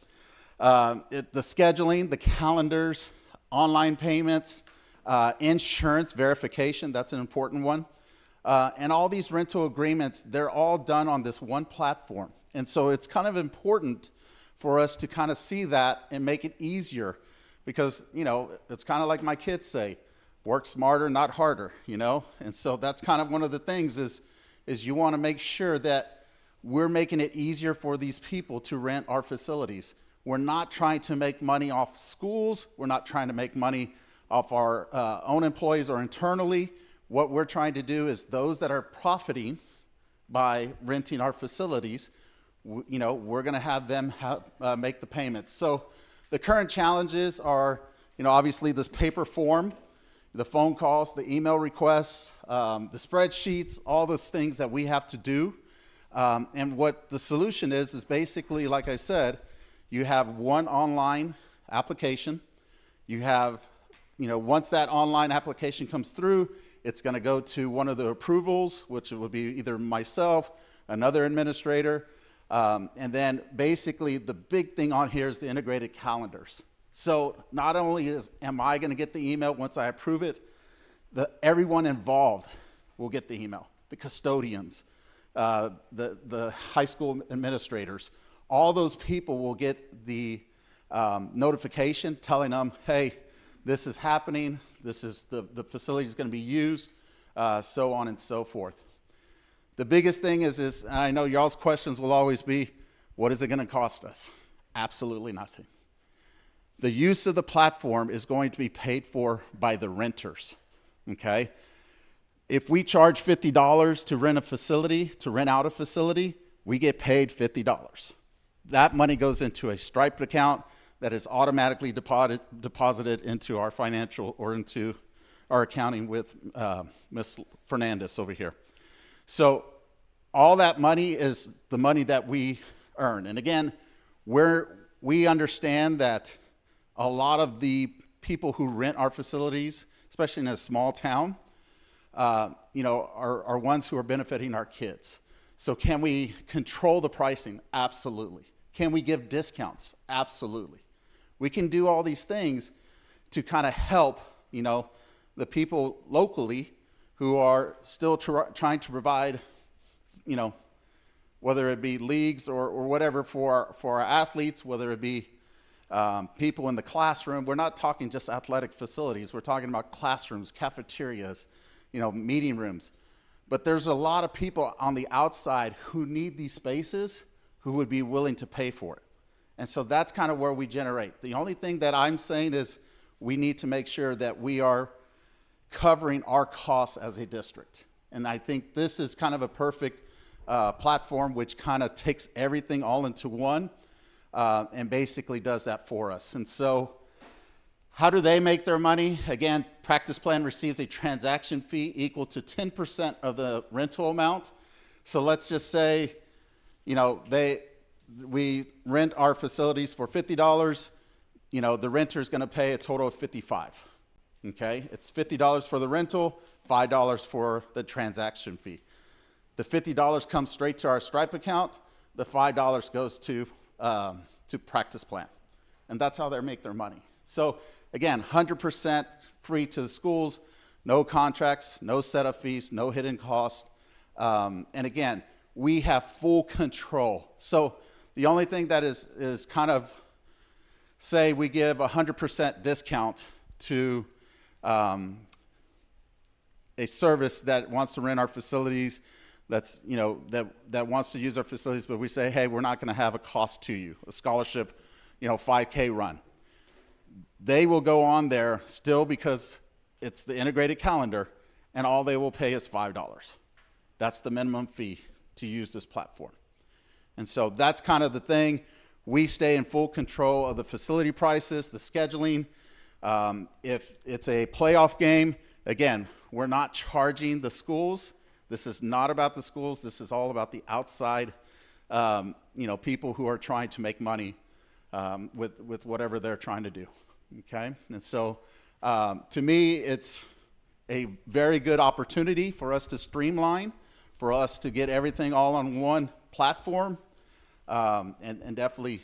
The scheduling, the calendars, online payments, insurance verification, that's an important one. And all these rental agreements, they're all done on this one platform. And so it's kind of important for us to kind of see that and make it easier because, you know, it's kind of like my kids say, work smarter, not harder, you know? And so that's kind of one of the things is you want to make sure that we're making it easier for these people to rent our facilities. We're not trying to make money off schools. We're not trying to make money of our own employees or internally. What we're trying to do is those that are profiting by renting our facilities, we're going to have them make the payments. So the current challenges are, obviously this paper form, the phone calls, the email requests, the spreadsheets, all those things that we have to do. And what the solution is basically, like I said, you have one online application. You have, once that online application comes through, it's going to go to one of the approvals, which would be either myself, another administrator, and then basically the big thing on here is the integrated calendars. So not only am I going to get the email once I approve it, everyone involved will get the email, the custodians, the high school administrators, all those people will get the notification telling them, hey, this is happening, this is the facility is going to be used, so on and so forth. The biggest thing is, and I know y'all's questions will always be, what is it going to cost us? Absolutely nothing. The use of the platform is going to be paid for by the renters, okay? If we charge $50 to rent a facility, to rent out a facility, we get paid $50. That money goes into a striped account that is automatically deposited into our financial or into our accounting with Ms. Fernandez over here. So all that money is the money that we earn. And again, we understand that a lot of the people who rent our facilities, especially in a small town, are ones who are benefiting our kids. So can we control the pricing? Absolutely. Can we give discounts? Absolutely. We can do all these things to kind of help, the people locally who are still trying to provide, whether it be leagues or whatever for our athletes, whether it be people in the classroom. We're not talking just athletic facilities. We're talking about classrooms, cafeterias, meeting rooms. But there's a lot of people on the outside who need these spaces who would be willing to pay for it. And so that's kind of where we generate. The only thing that I'm saying is we need to make sure that we are covering our costs as a district. And I think this is kind of a perfect platform which kind of takes everything all into one and basically does that for us. And so how do they make their money? Again, Practice Plan receives a transaction fee equal to 10% of the rental amount. So let's just say, we rent our facilities for $50. The renter is going to pay a total of $55. Okay, it's $50 for the rental, $5 for the transaction fee. The $50 comes straight to our Stripe account. The $5 goes to Practice Plan, and that's how they make their money. So again, 100% free to the schools, no contracts, no setup fees, no hidden cost, and again, we have full control. So the only thing that is kind of, say we give 100% discount to a service that wants to rent our facilities, that's, that wants to use our facilities, but we say, hey, we're not going to have a cost to you, a scholarship, 5K run. They will go on there still because it's the integrated calendar, and all they will pay is $5. That's the minimum fee to use this platform. And so that's kind of the thing. We stay in full control of the facility prices, the scheduling. If it's a playoff game, again, we're not charging the schools. This is not about the schools. This is all about the outside, people who are trying to make money with whatever they're trying to do. Okay, and so to me, it's a very good opportunity for us to streamline, for us to get everything all on one platform, and definitely,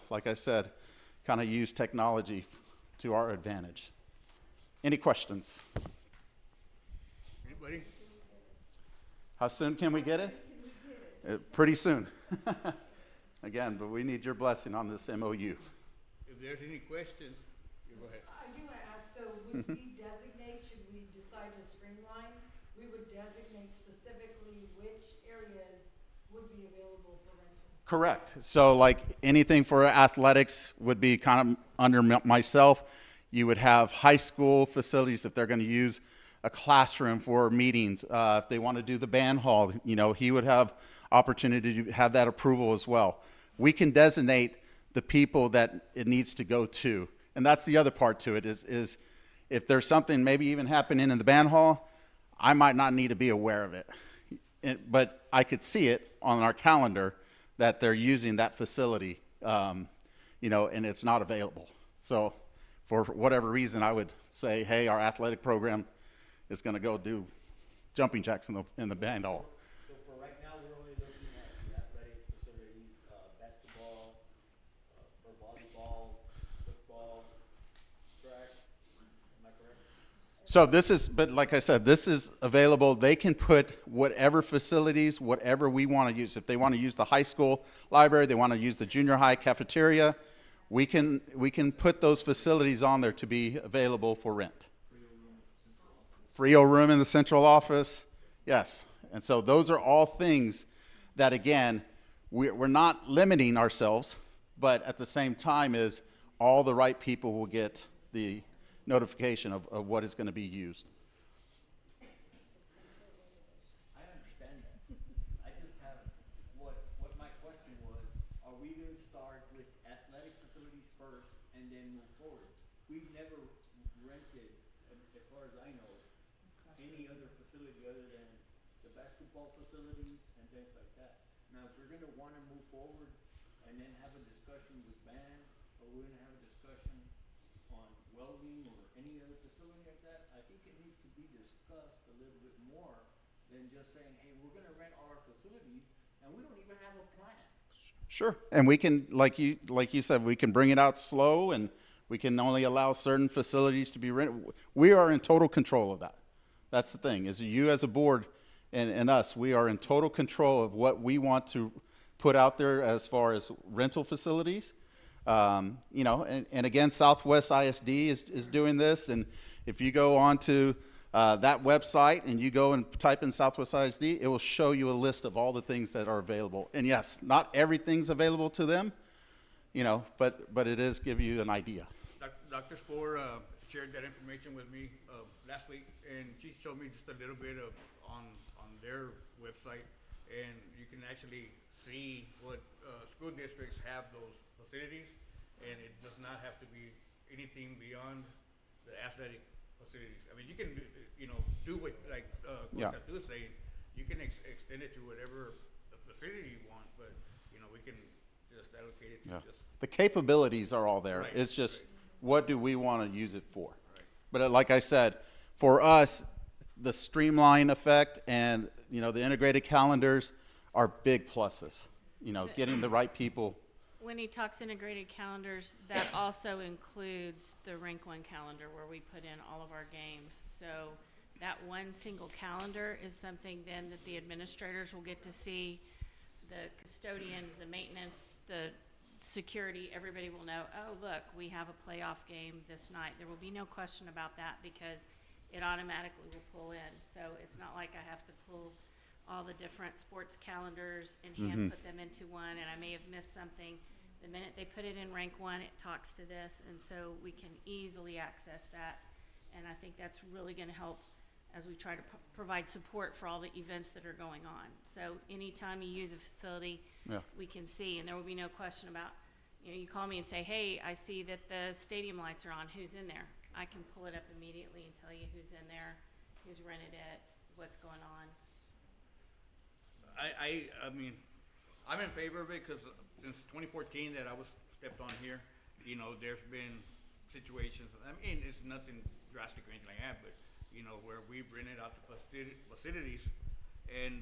like I said, kind of use technology to our advantage. Any questions? Anybody? How soon can we get it? Pretty soon. Again, but we need your blessing on this MOU. If there's any questions, you go ahead. I do want to ask, so would we designate, should we decide to streamline, we would designate specifically which areas would be available for rental? Correct. So like anything for athletics would be kind of under myself. You would have high school facilities if they're going to use a classroom for meetings. If they want to do the band hall, you know, he would have opportunity to have that approval as well. We can designate the people that it needs to go to. And that's the other part to it is if there's something maybe even happening in the band hall, I might not need to be aware of it. But I could see it on our calendar that they're using that facility, you know, and it's not available. So for whatever reason, I would say, hey, our athletic program is going to go do jumping jacks in the band hall. So for right now, we're only looking at the athletic facilities, basketball, or volleyball, football, track, am I correct? So this is, but like I said, this is available. They can put whatever facilities, whatever we want to use. If they want to use the high school library, they want to use the junior high cafeteria, we can put those facilities on there to be available for rent. Frio room in the central office, yes. And so those are all things that, again, we're not limiting ourselves, but at the same time is all the right people will get the notification of what is going to be used. I understand that. I just have, what my question was, are we gonna start with athletic facilities first and then move forward? We've never rented, as far as I know, any other facility other than the basketball facilities and things like that. Now, if we're gonna wanna move forward and then have a discussion with band, or we're gonna have a discussion on welding or any other facility like that, I think it needs to be discussed a little bit more than just saying, hey, we're gonna rent our facilities and we don't even have a plan. Sure. And we can, like you said, we can bring it out slow, and we can only allow certain facilities to be rented. We are in total control of that. That's the thing, is you as a board and us, we are in total control of what we want to put out there as far as rental facilities. You know, and again, Southwest ISD is doing this. And if you go onto that website and you go and type in Southwest ISD, it will show you a list of all the things that are available. And yes, not everything's available to them, you know, but it is give you an idea. Dr. Spoor shared that information with me last week, and she showed me just a little bit of on their website, and you can actually see what school districts have those facilities, and it does not have to be anything beyond the athletic facilities. I mean, you can do what like Coach Abdul is saying. You can extend it to whatever facility you want, but you know, we can just allocate it to just the capabilities are all there. Right, It's just right. what do we want to use it for? Right. But like I said, for us, the streamline effect and the integrated calendars are big pluses. Getting the right people. When he talks integrated calendars, that also includes the Rank 1 calendar where we put in all of our games. So that one single calendar is something then that the administrators will get to see. The custodians, the maintenance, the security, everybody will know, oh, look, we have a playoff game this night. There will be no question about that because it automatically will pull in. So it's not like I have to pull all the different sports calendars and hand put them into one, and I may have missed something. The minute they put it in Rank 1, it talks to this, and so we can easily access that. And I think that's really going to help as we try to provide support for all the events that are going on. So anytime you use a facility, we can see, and there will be no question about, you call me and say, hey, I see that the stadium lights are on, who's in there? I can pull it up immediately and tell you who's in there, who's rented it, what's going on. I mean, I'm in favor of it because since 2014 that I was stepped on here, there's been situations, I mean, it's nothing drastic or anything like that, but, where we've rented out the facilities and,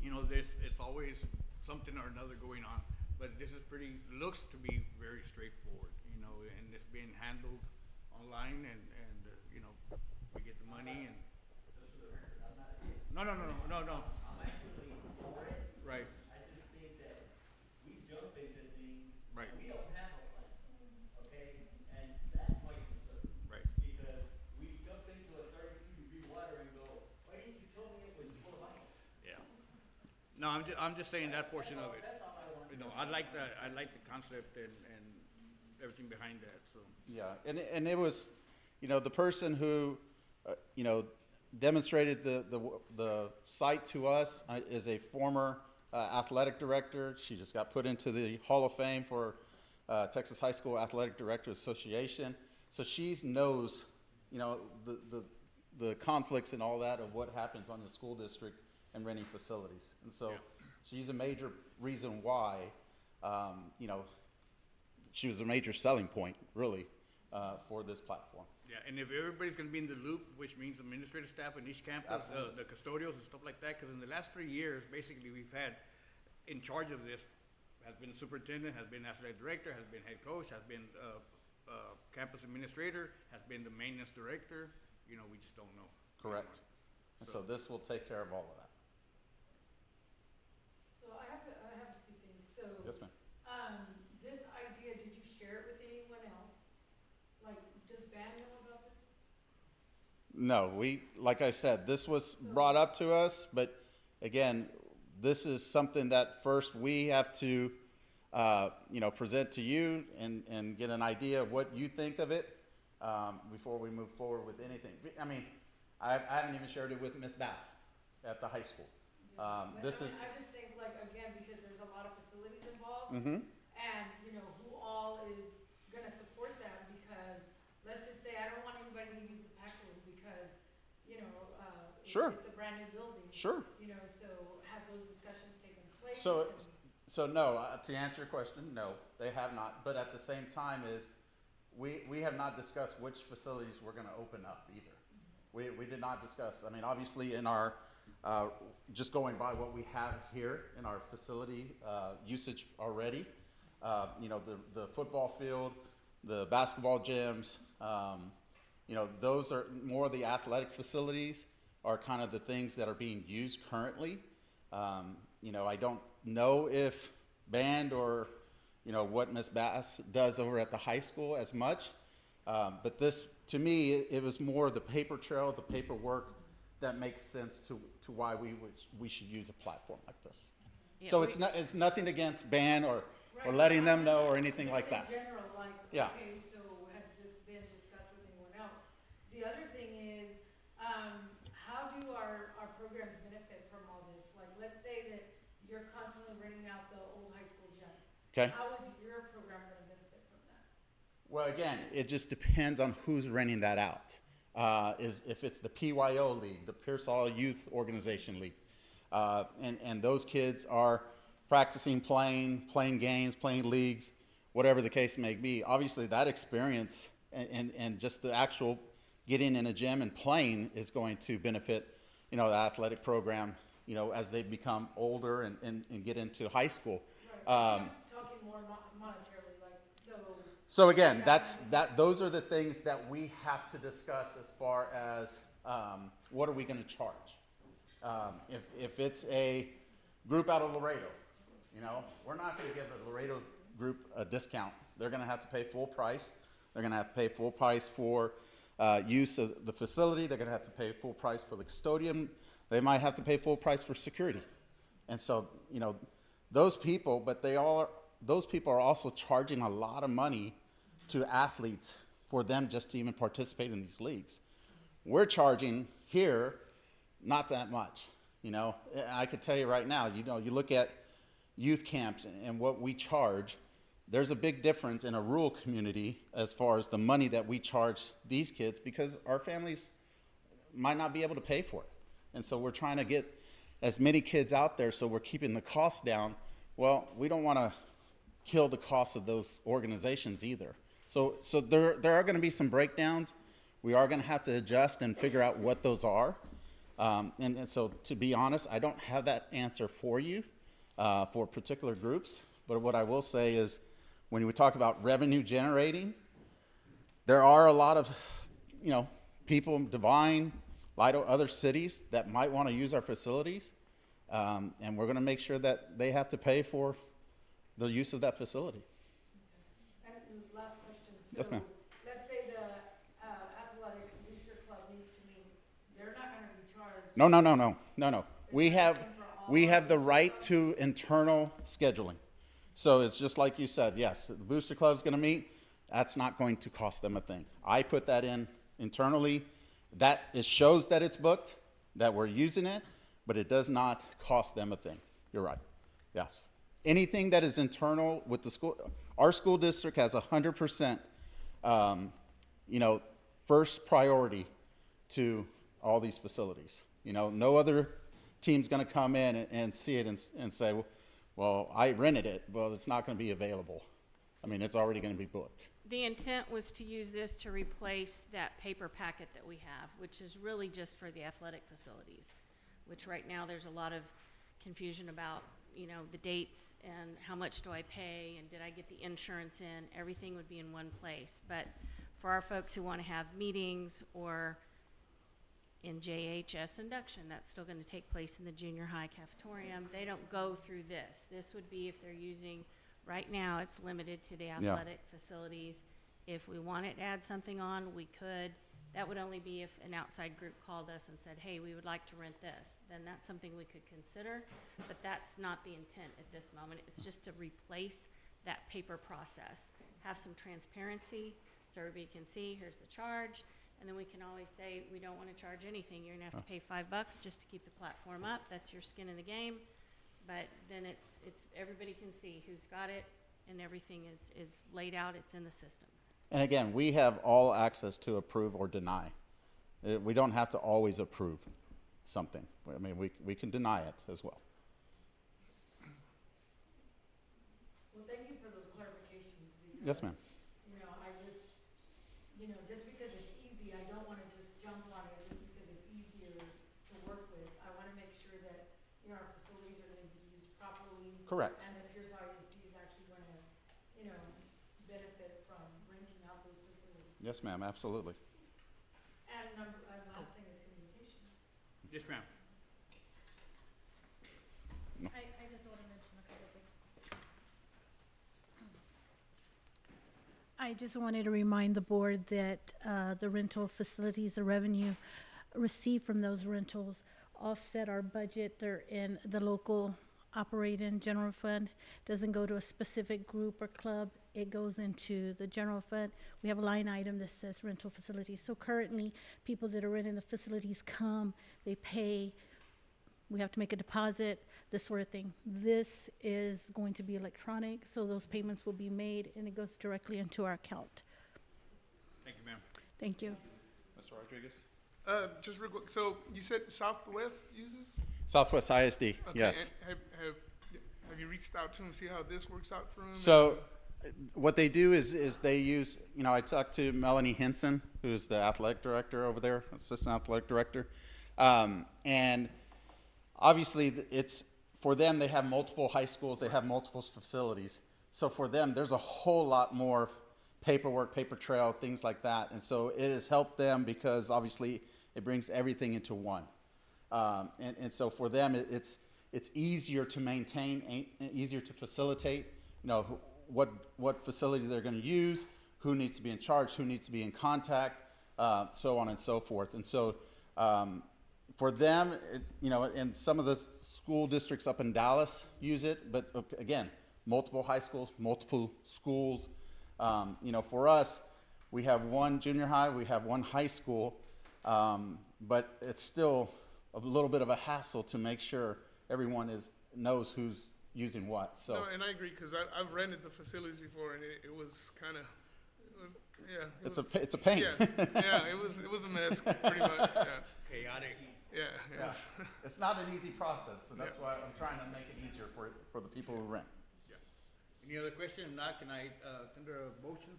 it's always something or another going on. But this is looks to be very straightforward, and it's being handled online and we get the money and. No. I'm actually for it. Right. I just think that we jump into things. Right. We don't have a plan, okay? And that's my concern. Right. Because we jump into a 32-degree water and go, why didn't you tell me it was full of ice? Yeah. No, I'm just saying that portion of it. That's all I want. I like the concept and everything behind that, so. Yeah, and it was, the person who, demonstrated the site to us is a former athletic director. She just got put into the Hall of Fame for Texas High School Athletic Directors Association. So she knows, the conflicts and all that of what happens on the school district and renting facilities. And so she's a major reason why, she was a major selling point, really, for this platform. Yeah, and if everybody's gonna be in the loop, which means administrative staff in each campus, the custodials and stuff like that, because in the last 3 years, basically, we've had, in charge of this, has been superintendent, has been athletic director, has been head coach, has been, campus administrator, has been the maintenance director, we just don't know. Correct. And so this will take care of all of that. So I have a few things, so. Yes, ma'am. This idea, did you share it with anyone else? Like, does BAN know about this? No, like I said, this was brought up to us, but again, this is something that first we have to, present to you and get an idea of what you think of it, before we move forward with anything. I mean, I haven't even shared it with Ms. Bass at the high school. I just think, like, again, because there's a lot of facilities involved, Mm-hmm. and, who all is gonna support that, because, let's just say, I don't want anybody to use the PAC room because, Sure. it's a brand new building. Sure. So have those discussions taken place? So no, to answer your question, no, they have not. But at the same time we have not discussed which facilities we're gonna open up either. We did not discuss, I mean, obviously in our, just going by what we have here in our facility, usage already, the football field, the basketball gyms, those are more of the athletic facilities are kind of the things that are being used currently. I don't know if band or, what Ms. Bass does over at the high school as much. But this, to me, it was more the paper trail, the paperwork that makes sense to why we should use a platform like this. Yeah, So it's nothing against band or letting them know or anything like that. In general, like, Yeah. okay, so has this been discussed with anyone else? The other thing is, how do our programs benefit from all this? Like, let's say that you're constantly renting out the old high school gym. Okay. How is your program gonna benefit from that? Well, again, it just depends on who's renting that out. If it's the PYO League, the Pearsall Youth Organization League, and those kids are practicing, playing games, playing leagues, whatever the case may be. Obviously, that experience and just the actual getting in a gym and playing is going to benefit, the athletic program, as they become older and get into high school. I'm talking more monetarily, like, so. So again, those are the things that we have to discuss as far as what are we going to charge. If it's a group out of Laredo, we're not going to give a Laredo group a discount. They're going to have to pay full price. They're going to have to pay full price for use of the facility. They're going to have to pay full price for the custodian. They might have to pay full price for security. And so, those people, but those people are also charging a lot of money to athletes for them just to even participate in these leagues. We're charging here not that much. I could tell you right now, you look at youth camps and what we charge, there's a big difference in a rural community as far as the money that we charge these kids because our families might not be able to pay for it. And so we're trying to get as many kids out there so we're keeping the cost down. Well, we don't want to kill the cost of those organizations either. So there are going to be some breakdowns. We are going to have to adjust and figure out what those are. And so to be honest, I don't have that answer for you for particular groups. But what I will say is when we talk about revenue generating, there are a lot of, people, Divine, Lido, other cities that might want to use our facilities. And we're going to make sure that they have to pay for the use of that facility. And last question. Yes, ma'am. Let's say the athletic booster club needs to meet, they're not gonna be charged. No. We have the right to internal scheduling. So it's just like you said, yes, the booster club's gonna meet, That's not going to cost them a thing. I put that in internally. It shows that it's booked, that we're using it, but it does not cost them a thing. You're right. Yes. Anything that is internal with the school, our school district has 100%, first priority to all these facilities. No other team's going to come in and see it and say, well, I rented it. Well, it's not going to be available. I mean, it's already going to be booked. The intent was to use this to replace that paper packet that we have, which is really just for the athletic facilities, which right now there's a lot of confusion about, the dates and how much do I pay and did I get the insurance in. Everything would be in one place. But for our folks who want to have meetings or in JHS induction, that's still going to take place in the junior high cafetorium. They don't go through this. This would be if they're using, right now it's limited to the athletic facilities. If we wanted to add something on, we could. That would only be if an outside group called us and said, hey, we would like to rent this. Then that's something we could consider, but that's not the intent at this moment. It's just to replace that paper process. Have some transparency so everybody can see, here's the charge, and then we can always say, we don't want to charge anything. You're gonna have to pay $5 just to keep the platform up. That's your skin in the game. But then it's everybody can see who's got it and everything is laid out, it's in the system. And again, we have all access to approve or deny. We don't have to always approve something. I mean, we can deny it as well. Well, thank you for those clarifications. Yes, ma'am. Just because it's easy, I don't want to just jump on it just because it's easier to work with. I want to make sure that, our facilities are going to be used properly. Correct. And that Pierce ISD is actually going to, benefit from renting out those facilities. Yes, ma'am, absolutely. And last thing is communication. Yes, ma'am. I just want to mention a couple of things. I just wanted to remind the board that the rental facilities, the revenue received from those rentals offset our budget. They're in the local operating general fund. Doesn't go to a specific group or club. It goes into the general fund. We have a line item that says rental facilities. So currently, people that are renting the facilities come, they pay, we have to make a deposit, this sort of thing. This is going to be electronic, so those payments will be made and it goes directly into our account. Thank you, ma'am. Thank you. Mr. Rodriguez? Just real quick, so you said Southwest uses? Southwest ISD, Okay, yes. and have you reached out to them, see how this works out for them? So what they do is they use, I talked to Melanie Henson, who's the athletic director over there, assistant athletic director. And obviously it's, for them, they have multiple high schools, they have multiple facilities. So for them, there's a whole lot more paperwork, paper trail, things like that. And so it has helped them because obviously it brings everything into one. And so for them, it's easier to maintain, easier to facilitate, what facility they're going to use, who needs to be in charge, who needs to be in contact, so on and so forth. And so for them, and some of the school districts up in Dallas use it, but again, multiple high schools, multiple schools. For us, we have one junior high, we have one high school, but it's still a little bit of a hassle to make sure everyone knows who's using what. So. No, and I agree, because I've rented the facilities before, and it was kind of, it's a pain. Yeah, it was a mess, pretty much, yeah. Chaotic. Yeah. It's not an easy process, so that's why I'm trying to make it easier for the people who rent. Any other question? If not, can I tender a motion?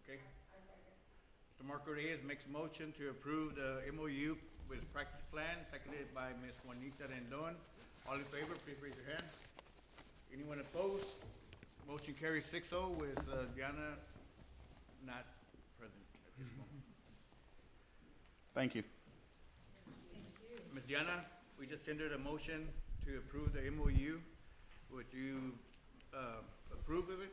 Okay. Mr. Marco Reyes makes a motion to approve the MOU with practice plan, seconded by Ms. Juanita Rendon. All in favor, please raise your hand. Anyone opposed? Motion carries 6-0 with Diana not present at this moment. Thank you. Ms. Diana, we just tendered a motion to approve the MOU. Would you approve of it?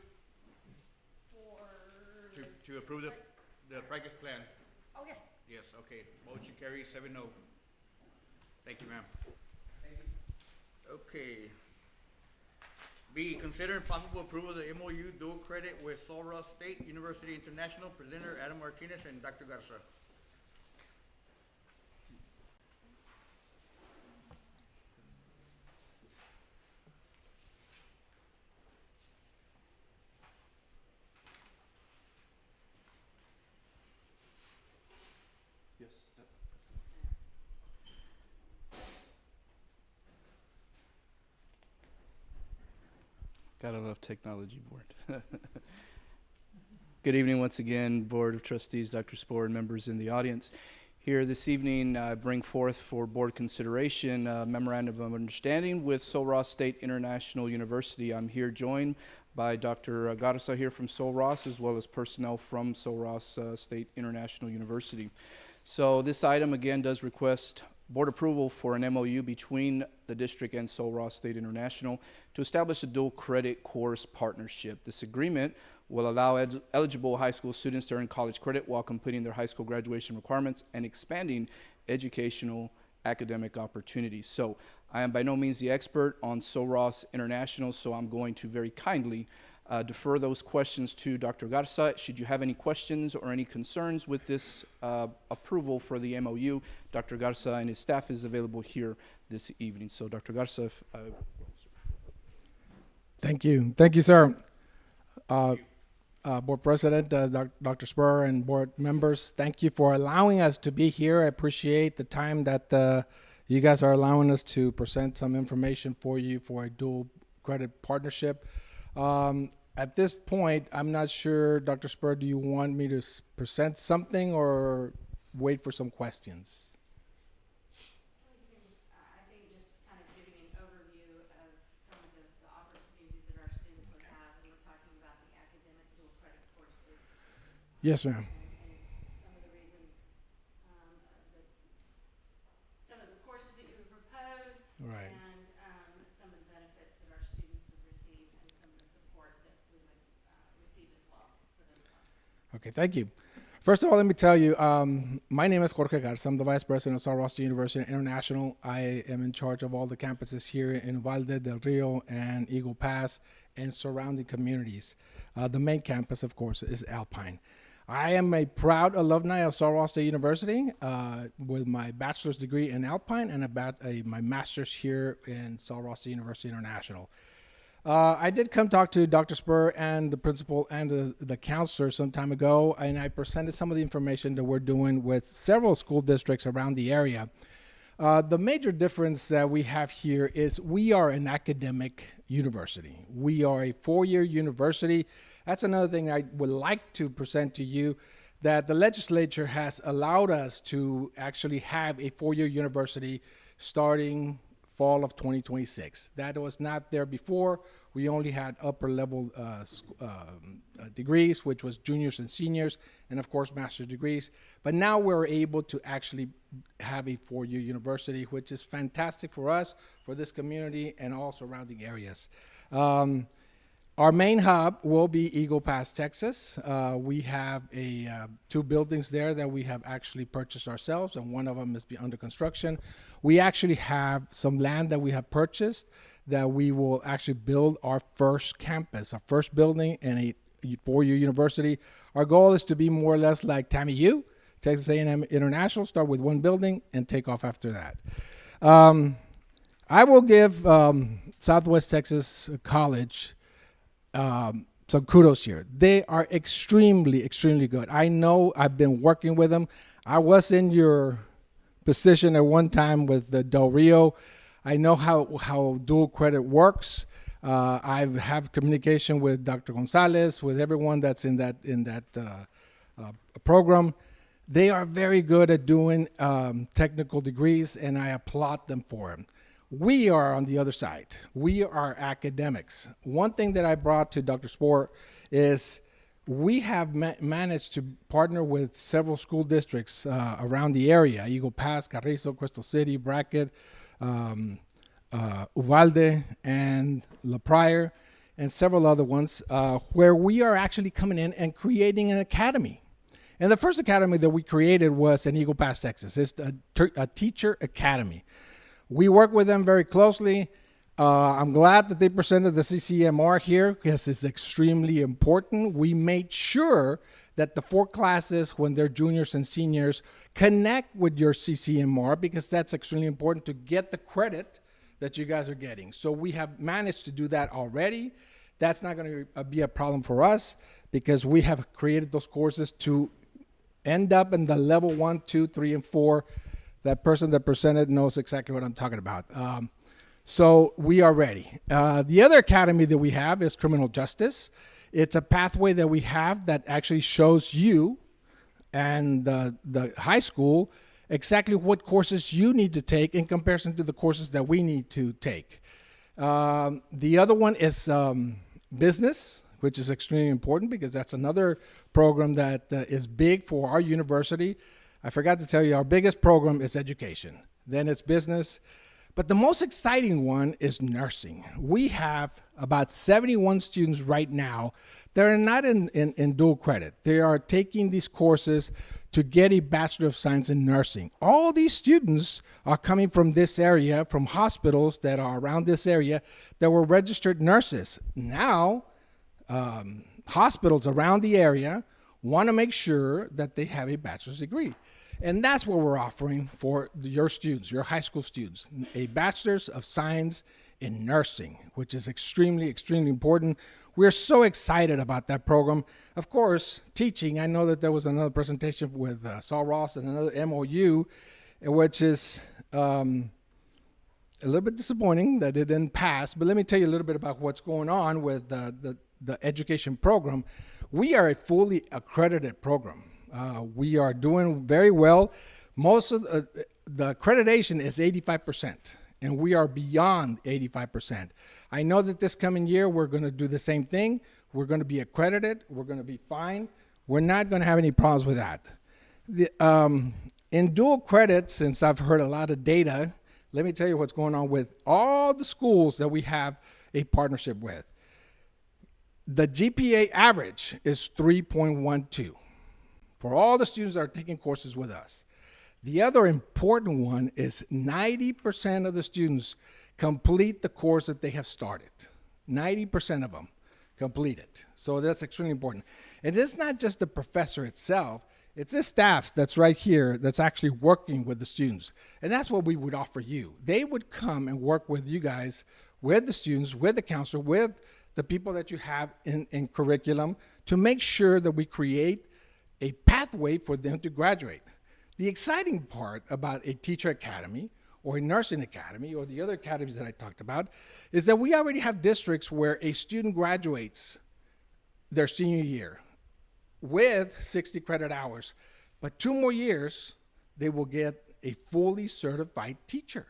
To approve the practice plan? Oh, yes. Yes, okay. Motion carries 7-0. Thank you, ma'am. Thank you. Okay. B, consider possible approval of the MOU dual credit with Sul Ross State University International, presenter Adam Martinez and Dr. Garza. Yes. Gotta love technology, board. Good evening once again, Board of Trustees, Dr. Spohr, and members in the audience. Here this evening, I bring forth for board consideration a memorandum of understanding with Sul Ross State International University. I'm here joined by Dr. Garza here from Sul Ross, as well as personnel from Sul Ross State International University. So this item again does request board approval for an MOU between the district and Sul Ross State International to establish a dual credit course partnership. This agreement will allow eligible high school students to earn college credit while completing their high school graduation requirements and expanding educational academic opportunities. So I am by no means the expert on Sul Ross International, so I'm going to very kindly defer those questions to Dr. Garza. Should you have any questions or any concerns with this approval for the MOU, Dr. Garza and his staff is available here this evening. So Dr. Garza, Thank you, sir. Board President, Dr. Spur, and board members, thank you for allowing us to be here. I appreciate the time that you guys are allowing us to present some information for you for a dual credit partnership. At this point, I'm not sure, Dr. Spur, do you want me to present something or wait for some questions? I think just kind of giving an overview of some of the opportunities that our students would have, and we're talking about the academic dual credit courses. Yes, ma'am. And some of the reasons, some of the courses that you would propose. Right. And some of the benefits that our students would receive and some of the support that we would receive as well for those classes. Okay, thank you. First of all, let me tell you, my name is Jorge Garza. I'm the Vice President of Sul Ross State University International. I am in charge of all the campuses here in Uvalde, Del Rio, and Eagle Pass, and surrounding communities. The main campus, of course, is Alpine. I am a proud alumni of Sul Ross State University with my bachelor's degree in Alpine and my master's here in Sul Ross State University International. I did come talk to Dr. Spur and the principal and the counselor some time ago, and I presented some of the information that we're doing with several school districts around the area. The major difference that we have here is we are an academic university. We are a four-year university. That's another thing I would like to present to you, that the legislature has allowed us to actually have a four-year university starting fall of 2026. That was not there before. We only had upper level degrees, which was juniors and seniors, and of course master's degrees. But now we're able to actually have a four-year university, which is fantastic for us, for this community, and all surrounding areas. Our main hub will be Eagle Pass, Texas. We have two buildings there that we have actually purchased ourselves, and one of them is under construction. We actually have some land that we have purchased that we will actually build our first campus, our first building in a four-year university. Our goal is to be more or less like TAMU, Texas A&M International, start with one building and take off after that. I will give Southwest Texas College some kudos here. They are extremely, extremely good. I know I've been working with them. I was in your position at one time with the Del Rio. I know how dual credit works. I have communication with Dr. Gonzalez, with everyone that's in that program. They are very good at doing technical degrees, and I applaud them for it. We are on the other side. We are academics. One thing that I brought to Dr. Spohr is we have managed to partner with several school districts around the area: Eagle Pass, Carrizo, Crystal City, Brackett, Uvalde, and La Pryor, and several other ones, where we are actually coming in and creating an academy. And the first academy that we created was in Eagle Pass, Texas. It's a teacher academy. We work with them very closely. I'm glad that they presented the CCMR here because it's extremely important. We made sure that the 4 classes, when they're juniors and seniors, connect with your CCMR because that's extremely important to get the credit that you guys are getting. So we have managed to do that already. That's not going to be a problem for us because we have created those courses to end up in the level 1, 2, 3, and 4. That person that presented knows exactly what I'm talking about. So we are ready. The other academy that we have is criminal justice. It's a pathway that we have that actually shows you and the high school exactly what courses you need to take in comparison to the courses that we need to take. The other one is business, which is extremely important because that's another program that is big for our university. I forgot to tell you, our biggest program is education. Then it's business. But the most exciting one is nursing. We have about 71 students right now that are not in dual credit. They are taking these courses to get a Bachelor of Science in Nursing. All these students are coming from this area, from hospitals that are around this area that were registered nurses. Now, hospitals around the area want to make sure that they have a bachelor's degree. And that's what we're offering for your students, your high school students, a Bachelor's of Science in Nursing, which is extremely, extremely important. We're so excited about that program. Of course, teaching, I know that there was another presentation with Sul Ross and another MOU, which is a little bit disappointing that it didn't pass, but let me tell you a little bit about what's going on with the education program. We are a fully accredited program. We are doing very well. Most of the accreditation is 85%, and we are beyond 85%. I know that this coming year, we're going to do the same thing. We're going to be accredited. We're going to be fine. We're not going to have any problems with that. In dual credit, since I've heard a lot of data, let me tell you what's going on with all the schools that we have a partnership with. The GPA average is 3.12 for all the students that are taking courses with us. The other important one is 90% of the students complete the course that they have started. 90% of them complete it. So that's extremely important. And it's not just the professor itself, it's the staff that's right here that's actually working with the students. And that's what we would offer you. They would come and work with you guys, with the students, with the counselor, with the people that you have in curriculum to make sure that we create a pathway for them to graduate. The exciting part about a teacher academy or a nursing academy or the other academies that I talked about is that we already have districts where a student graduates their senior year with 60 credit hours, but 2 more years, they will get a fully certified teacher,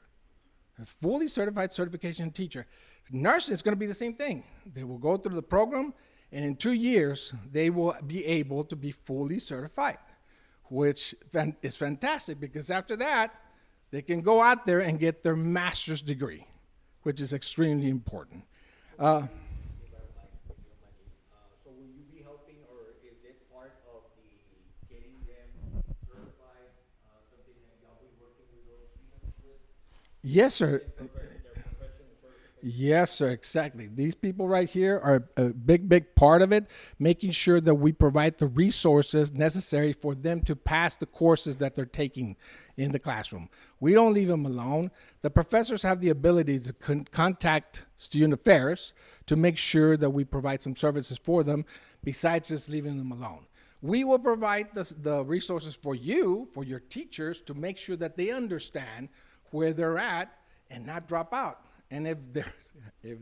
a fully certified certification teacher. Nursing is going to be the same thing. They will go through the program, and in 2 years, they will be able to be fully certified, which is fantastic because after that, they can go out there and get their master's degree, which is extremely important. So will you be helping, or is it part of the getting them certified, something that y'all be working with those students with? Yes, sir. Yes, sir, exactly. These people right here are a big, big part of it, making sure that we provide the resources necessary for them to pass the courses that they're taking in the classroom. We don't leave them alone. The professors have the ability to contact student affairs to make sure that we provide some services for them besides just leaving them alone. We will provide the resources for you, for your teachers, to make sure that they understand where they're at and not drop out. And if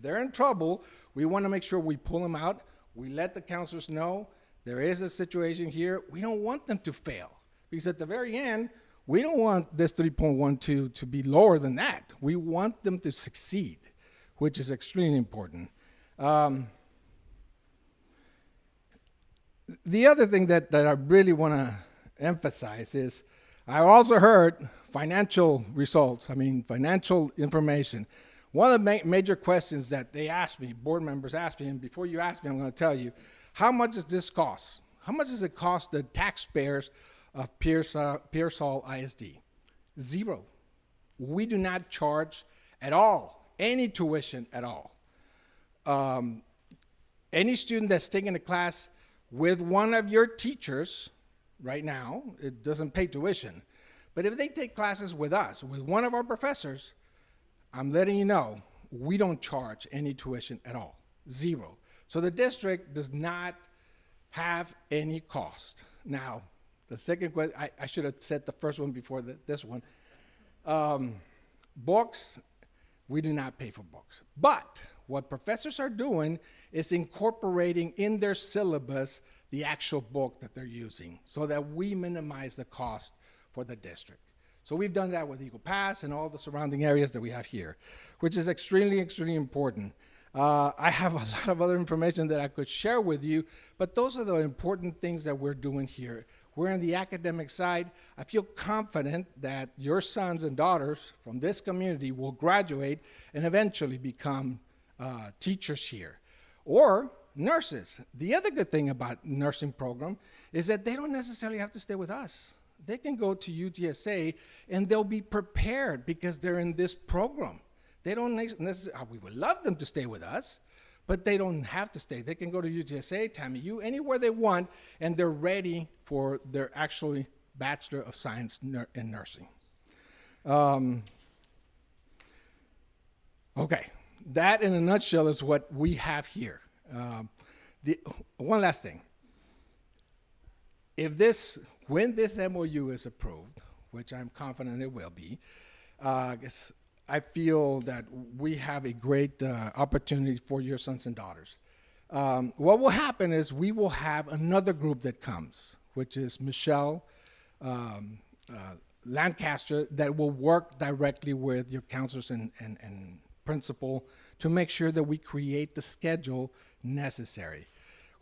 they're in trouble, we want to make sure we pull them out. We let the counselors know there is a situation here. We don't want them to fail because at the very end, we don't want this 3.12 to be lower than that. We want them to succeed, which is extremely important. The other thing that I really want to emphasize is I also heard financial results, financial information. One of the major questions that they asked me, board members asked me, and before you ask me, I'm going to tell you, how much does this cost? How much does it cost the taxpayers of Pearsall ISD? Zero. We do not charge at all any tuition at all. Any student that's taking a class with one of your teachers right now, it doesn't pay tuition. But if they take classes with us, with one of our professors, I'm letting you know, we don't charge any tuition at all, zero. So the district does not have any cost. Now, the second question, I should have said the first one before this one. Books, we do not pay for books. But what professors are doing is incorporating in their syllabus the actual book that they're using so that we minimize the cost for the district. So we've done that with Eagle Pass and all the surrounding areas that we have here, which is extremely, extremely important. I have a lot of other information that I could share with you, but those are the important things that we're doing here. We're on the academic side. I feel confident that your sons and daughters from this community will graduate and eventually become teachers here, or nurses. The other good thing about nursing program is that they don't necessarily have to stay with us. They can go to UTSA and they'll be prepared because they're in this program. They don't necessarily, we would love them to stay with us, but they don't have to stay. They can go to UTSA, TAMU, anywhere they want, and they're ready for their actually Bachelor of Science in Nursing. Okay, that in a nutshell is what we have here. One last thing. When this MOU is approved, which I'm confident it will be, I feel that we have a great opportunity for your sons and daughters. What will happen is we will have another group that comes, which is Michelle Lancaster, that will work directly with your counselors and principal to make sure that we create the schedule necessary.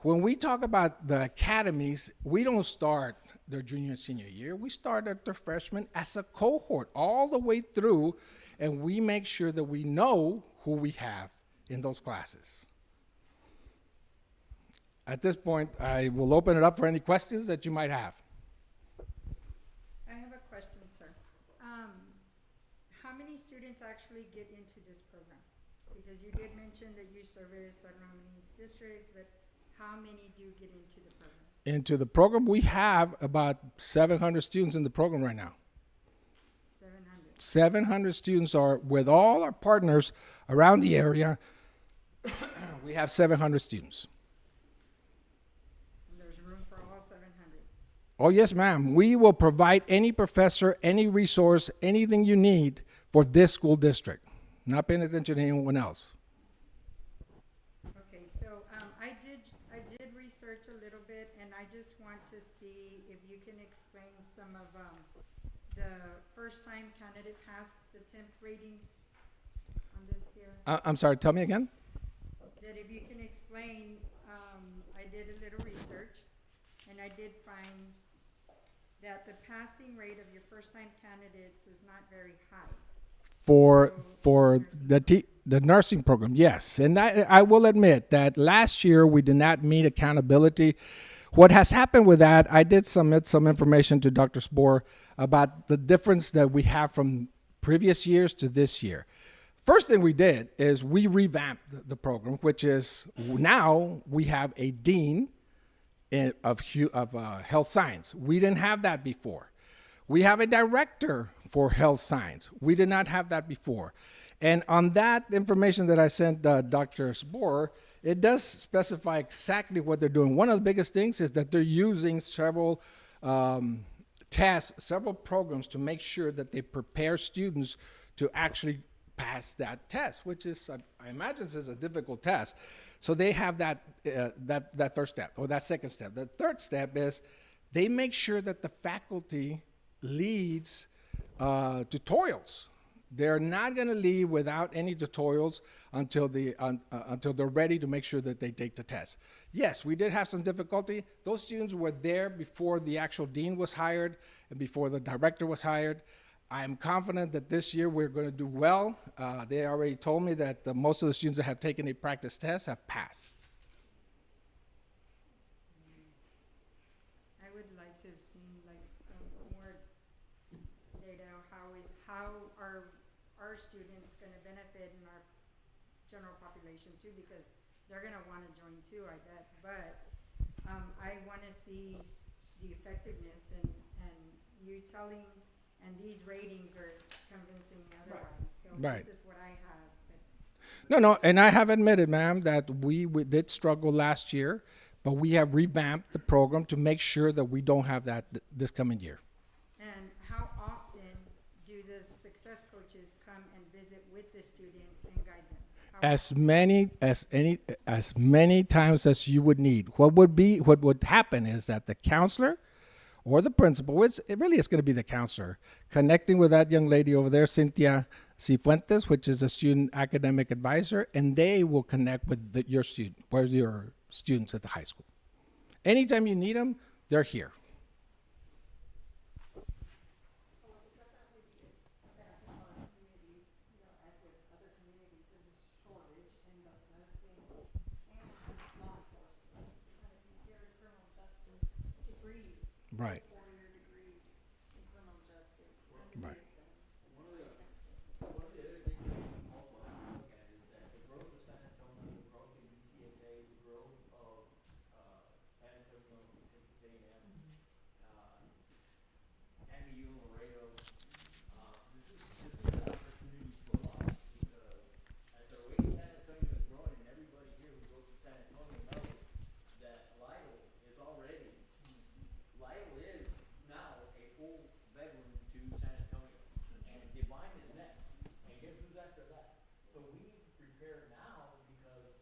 When we talk about the academies, we don't start their junior and senior year. We start at their freshman as a cohort all the way through, and we make sure that we know who we have in those classes. At this point, I will open it up for any questions that you might have. I have a question, sir. How many students actually get into this program? Because you did mention that you service, I don't know how many districts, but how many do get into the program? Into the program, we have about 700 students in the program right now. 700. 700 students are with all our partners around the area. We have 700 students. And there's room for all 700. Oh, yes, ma'am. We will provide any professor, any resource, anything you need for this school district. Not paying attention to anyone else. Okay, so I did research a little bit, and I just want to see if you can explain some of the first-time candidate pass, the 10th ratings on this here. I'm sorry, tell me again? That if you can explain, I did a little research, and I did find that the passing rate of your first-time candidates is not very high. For the nursing program, yes. And I will admit that last year we did not meet accountability. What has happened with that, I did submit some information to Dr. Spoor about the difference that we have from previous years to this year. First thing we did is we revamped the program, which is now we have a dean of health science. We didn't have that before. We have a director for health science. We did not have that before. And on that information that I sent Dr. Spoor, it does specify exactly what they're doing. One of the biggest things is that they're using several tests, several programs to make sure that they prepare students to actually pass that test, which is, I imagine, is a difficult test. So they have that first step, or that second step. The third step is they make sure that the faculty leads tutorials. They're not going to leave without any tutorials until they're ready to make sure that they take the test. Yes, we did have some difficulty. Those students were there before the actual dean was hired and before the director was hired. I'm confident that this year we're going to do well. They already told me that most of the students that have taken a practice test have passed. I would like to have seen like more data. How our students gonna benefit and our general population too, because they're gonna wanna join too, I bet. But, I wanna see the effectiveness and you telling, and these ratings are convincing me otherwise. So Right. this is what I have. No, and I have admitted, ma'am, that we did struggle last year, but we have revamped the program to make sure that we don't have that this coming year. And how often do the success coaches come and visit with the students and guide them? As many times as you would need. What would happen is that the counselor or the principal, which it really is going to be the counselor, connecting with that young lady over there, Cynthia Cifuentes, which is a student academic advisor, and they will connect with your students at the high school. Anytime you need them, they're here. Right. Right. One of the other things we also have to look at is that the growth of San Antonio, the growth of UTSA, the growth of, San Antonio, Texas A&M, NBU, Laredo, this is an opportunity for us, because at the rate San Antonio is growing, and everybody here who goes to San Antonio knows that Lytle is now a full bedroom to San Antonio, and Divine is next, and guess who's after that? So we prepare now, because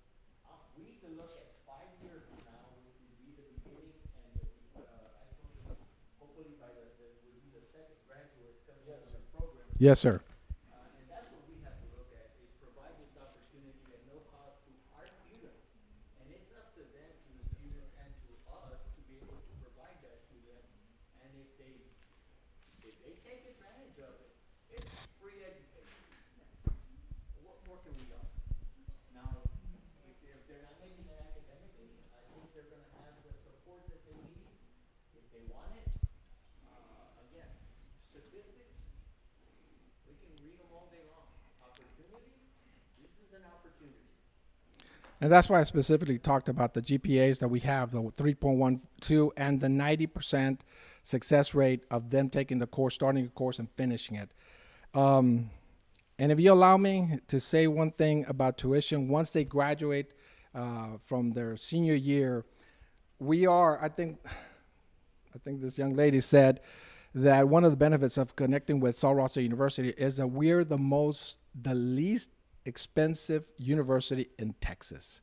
we can look at 5 years from now, which would be the beginning, and actually, hopefully by would be the second graduates coming out of the program. Yes, sir. And that's what we have to look at, is provide this opportunity at no cost to our students. And it's up to them, to the students and to us, to be able to provide that to them. And if they take advantage of it, it's free education. What more can we offer? Now, if they're not making it academically, I think they're gonna have the support that they need, if they want it. Again, statistics, we can read them all day long. Opportunity, this is an opportunity. And that's why I specifically talked about the GPAs that we have, the 3.12 and the 90% success rate of them taking the course, starting a course and finishing it. And if you allow me to say one thing about tuition, once they graduate from their senior year, we are, I think this young lady said that one of the benefits of connecting with Sul Ross State University is that we're the least expensive university in Texas.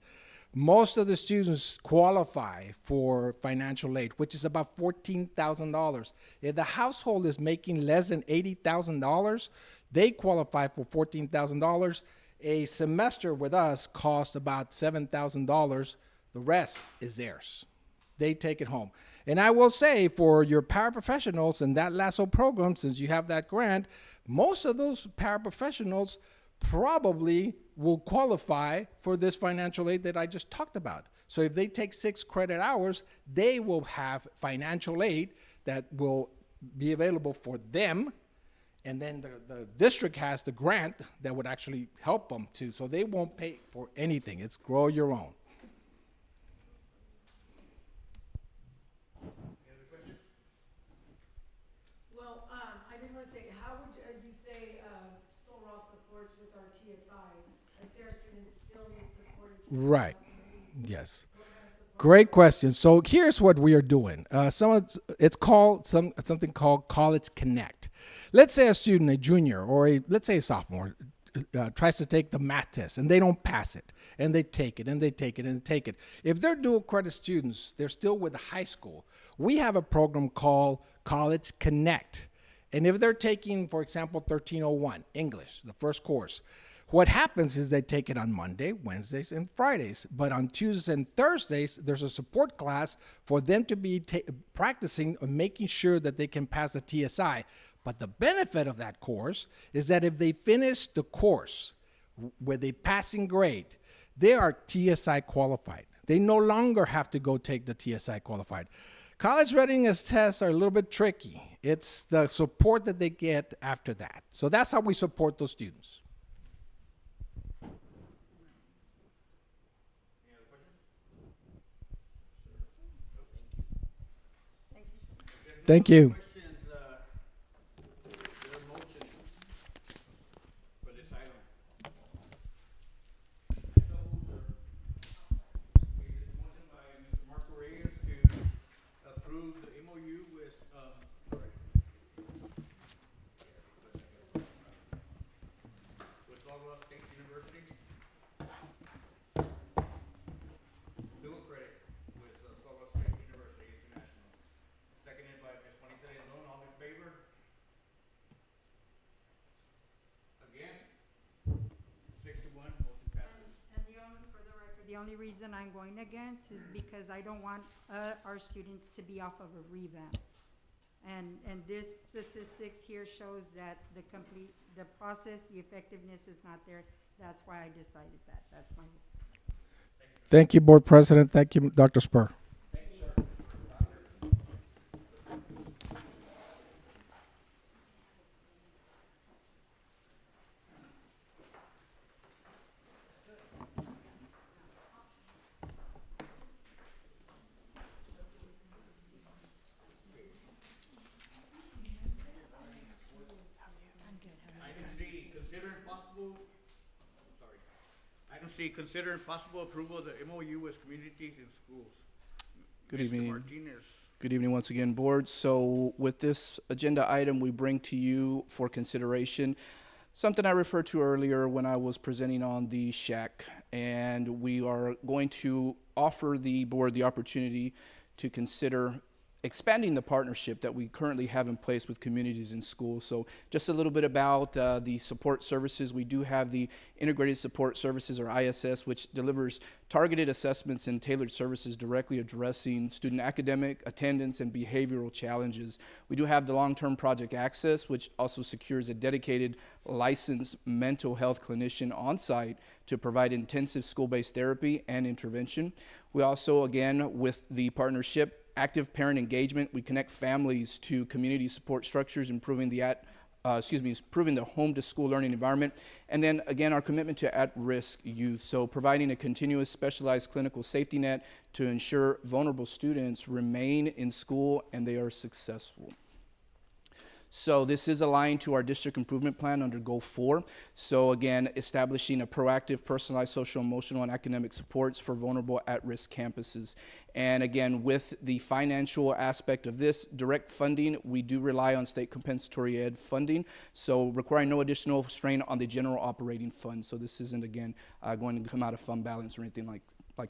Most of the students qualify for financial aid, which is about $14,000. If the household is making less than $80,000, they qualify for $14,000. A semester with us costs about $7,000. The rest is theirs. They take it home. And I will say, for your paraprofessionals in that LASSO program, since you have that grant, most of those paraprofessionals probably will qualify for this financial aid that I just talked about. So if they take 6 credit hours, they will have financial aid that will be available for them. And then the district has the grant that would actually help them too. So they won't pay for anything. It's grow your own. Well, I did want to say, how would you say Sul Ross supports with our TSI? And say our students still need support. Right. Yes. Great question. So here's what we are doing. It's called something called College Connect. Let's say a student, a junior, or let's say a sophomore, tries to take the math test and they don't pass it, and they take it and they take it and they take it. If they're dual credit students, they're still with the high school. We have a program called College Connect, and if they're taking, for example, 1301 English, the first course, what happens is they take it on Monday, Wednesdays, and Fridays. But on Tuesdays and Thursdays, there's a support class for them to be practicing and making sure that they can pass the TSI. But the benefit of that course is that if they finish the course with a passing grade, they are TSI qualified. They no longer have to go take the TSI qualified. College readiness tests are a little bit tricky. It's the support that they get after that. So that's how we support those students. Thank you. Questions, is there a motion for this item? Okay, there's a motion by Mr. Marco Reyes to approve the MOU with, with Sul Ross State University. Dual credit with Sul Ross State University International. Seconded by Ms. Juanita Rendon. All in favor? Against? 6-1, motion passes. And the only, for the record, the only reason I'm going against is because I don't want our students to be off of a revamp. And this statistics here shows that the process, the effectiveness is not there. That's why I decided that. That's my. Thank you, Board President. Thank you, Dr. Spur. Item C, consider possible approval of the MOU with communities and schools. Good Mr. evening. Martinez. Good evening once again, Board. So with this agenda item, we bring to you for consideration something I referred to earlier when I was presenting on the SHAC. And we are going to offer the Board the opportunity to consider expanding the partnership that we currently have in place with communities and schools. So just a little bit about the support services. We do have the Integrated Support Services, or ISS, which delivers targeted assessments and tailored services directly addressing student academic, attendance, and behavioral challenges. We do have the Long-Term Project Access, which also secures a dedicated licensed mental health clinician on site to provide intensive school-based therapy and intervention. We also, again, with the partnership, active parent engagement, we connect families to community support structures, improving the home to school learning environment. And then again, our commitment to at-risk youth. So providing a continuous specialized clinical safety net to ensure vulnerable students remain in school and they are successful. So this is aligned to our district improvement plan under Goal 4. So again, establishing a proactive, personalized social, emotional, and academic supports for vulnerable at-risk campuses. And again, with the financial aspect of this, direct funding, we do rely on state compensatory ed funding, so requiring no additional strain on the general operating fund. So this isn't, again, going to come out of fund balance or anything like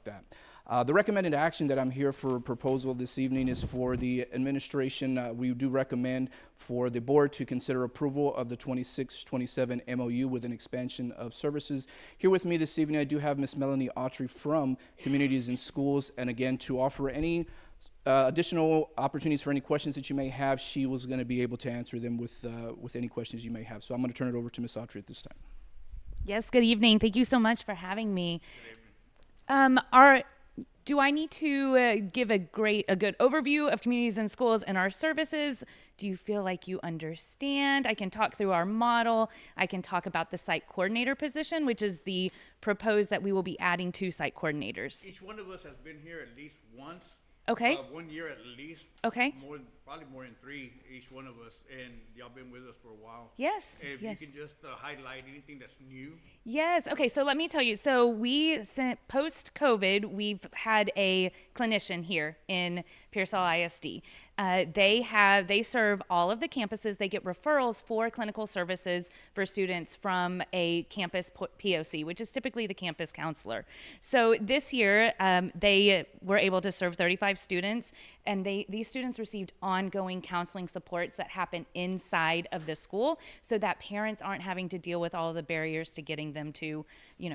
that. The recommended action that I'm here for proposal this evening is for the administration. We do recommend for the board to consider approval of the 26-27 MOU with an expansion of services. Here with me this evening, I do have Ms. Melanie Autry from Communities and Schools, and again, to offer any additional opportunities for any questions that you may have. She was going to be able to answer them with any questions you may have. So I'm going to turn it over to Ms. Autry at this time. Yes, good evening. Thank you so much for having me. Do I need to give a good overview of Communities and Schools and our services? Do you feel like you understand? I can talk through our model. I can talk about the site coordinator position, which is the proposed that we will be adding 2 site coordinators. Each one of us has been here at least once. Okay. 1 year at least. Okay. Probably more than 3, each one of us, and y'all been with us for a while. Yes. If yes. you can just highlight anything that's new. Yes. Okay. So let me tell you. So post-COVID, we've had a clinician here in Pearsall ISD. They serve all of the campuses. They get referrals for clinical services for students from a campus POC, which is typically the campus counselor. So this year, they were able to serve 35 students, and these students received ongoing counseling supports that happen inside of the school, so that parents aren't having to deal with all of the barriers to getting them to,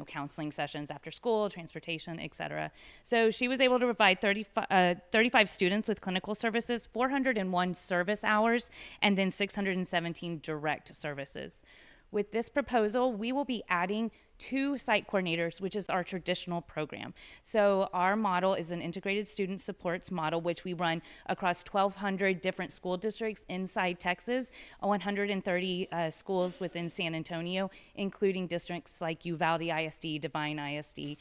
counseling sessions after school, transportation, etc. So she was able to provide 35 students with clinical services, 401 service hours, and then 617 direct services. With this proposal, we will be adding 2 site coordinators, which is our traditional program. So our model is an integrated student supports model, which we run across 1,200 different school districts inside Texas, 130 schools within San Antonio, including districts like Uvalde ISD, Divine ISD.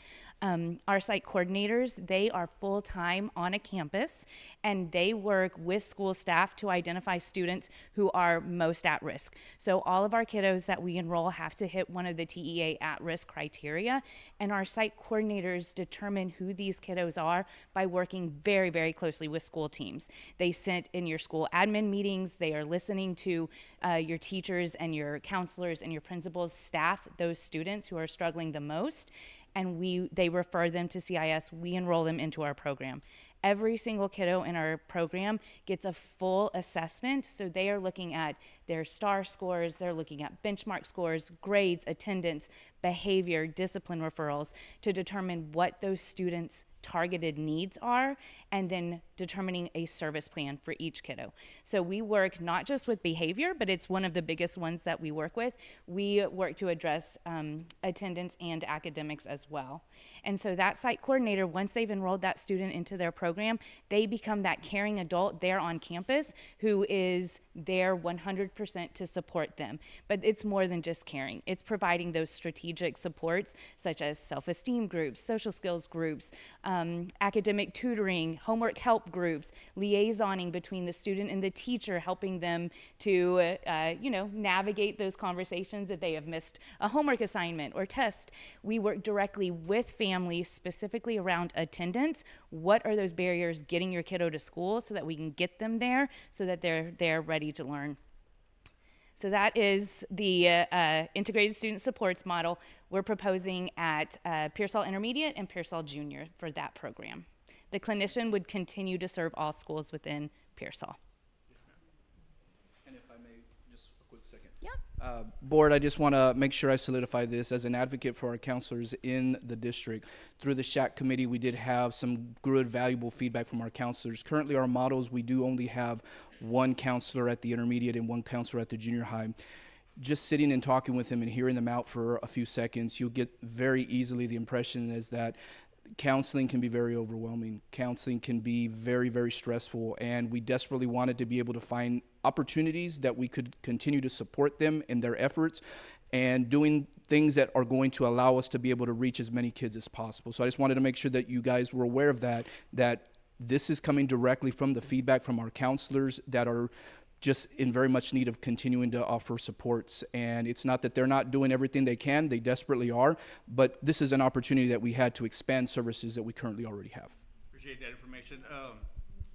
Our site coordinators, they are full-time on a campus, and they work with school staff to identify students who are most at risk. So all of our kiddos that we enroll have to hit one of the TEA at-risk criteria, and our site coordinators determine who these kiddos are by working very, very closely with school teams. They sit in your school admin meetings, they are listening to your teachers and your counselors and your principals staff those students who are struggling the most, and they refer them to CIS. We enroll them into our program. Every single kiddo in our program gets a full assessment, so they are looking at their STAAR scores, they're looking at benchmark scores, grades, attendance, behavior, discipline referrals to determine what those students' targeted needs are, and then determining a service plan for each kiddo. So we work not just with behavior, but it's one of the biggest ones that we work with. We work to address attendance and academics as well. And so that site coordinator, once they've enrolled that student into their program, they become that caring adult there on campus who is there 100% to support them. But it's more than just caring. It's providing those strategic supports such as self-esteem groups, social skills groups, academic tutoring, homework help groups, liaisoning between the student and the teacher, helping them to navigate those conversations if they have missed a homework assignment or test. We work directly with families specifically around attendance. What are those barriers getting your kiddo to school so that we can get them there so that they're ready to learn. So that is the integrated student supports model we're proposing at Pearsall Intermediate and Pearsall Junior for that program. The clinician would continue to serve all schools within Pearsall. And if I may, just a quick second. Yeah. Board, I just want to make sure I solidify this as an advocate for our counselors in the district. Through the SHAC committee, we did have some good, valuable feedback from our counselors. Currently, our models, we do only have one counselor at the intermediate and one counselor at the junior high. Just sitting and talking with them and hearing them out for a few seconds, you'll get very easily the impression is that counseling can be very overwhelming. Counseling can be very, very stressful, and we desperately wanted to be able to find opportunities that we could continue to support them in their efforts and doing things that are going to allow us to be able to reach as many kids as possible. So I just wanted to make sure that you guys were aware of that this is coming directly from the feedback from our counselors that are just in very much need of continuing to offer supports. And it's not that they're not doing everything they can, they desperately are, but this is an opportunity that we had to expand services that we currently already have. Appreciate that information.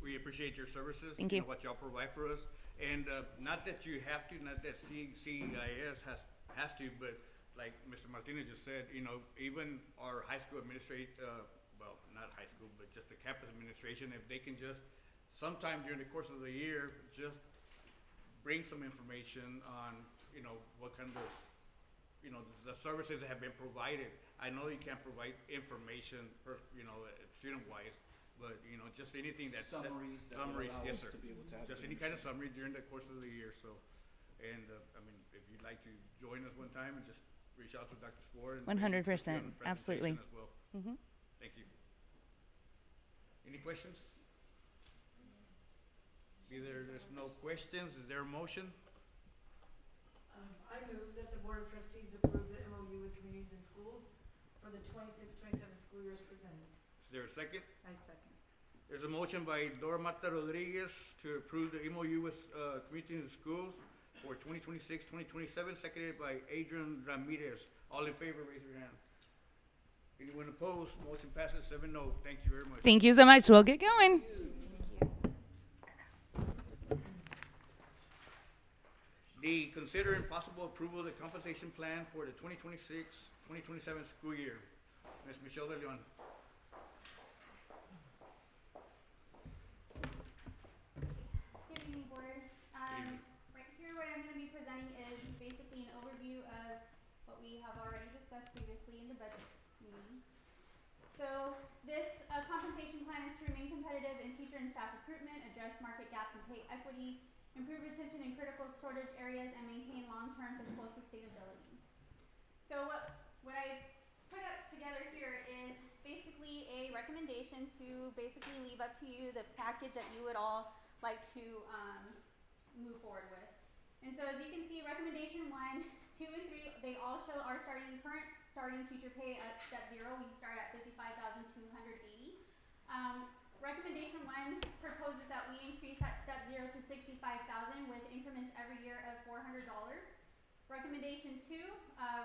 We appreciate your services. Thank you. What y'all provide for us. And not that you have to, not that CIS has to, but like Mr. Martinez just said, even our high school well, not high school, but just the campus administration, if they can just sometime during the course of the year, just bring some information on, what kind of, the services that have been provided. I know you can't provide information student-wise, but, just anything that. Summaries. Summaries, yes, sir. To be able to have Just any kind of summary during the course of the year, so. And, if you'd like to join us one time and just reach out to Dr. Spoor. 100%, absolutely. As well. Mm-hmm. Thank you. Any questions? There's no questions. Is there a motion? I move that the Board of Trustees approve the MOU with Communities and Schools for the 26-27 school year as presented. Is there a second? I second. There's a motion by Dora Mata Rodriguez to approve the MOU with Communities and Schools for 2026-2027, seconded by Adrian Ramirez. All in favor, raise your hand. Anyone opposed? Motion passes 7-0. Thank you very much. Thank you so much. We'll get going. D, consider possible approval of the compensation plan for the 2026-2027 school year. Ms. Michelle De Leon. Good evening, Board. Right here, what I'm going to be presenting is basically an overview of what we have already discussed previously in the budget meeting. So this compensation plan is to remain competitive in teacher and staff recruitment, address market gaps and pay equity, improve retention in critical shortage areas, and maintain long-term fiscal sustainability. So what I put up together here is basically a recommendation to basically leave up to you the package that you would all like to move forward with. And so as you can see, recommendation 1, 2, and 3, they all show our current starting teacher pay at step 0. We start at $55,280. Recommendation 1 proposes that we increase at step 0 to $65,000 with increments every year of $400. Recommendation 2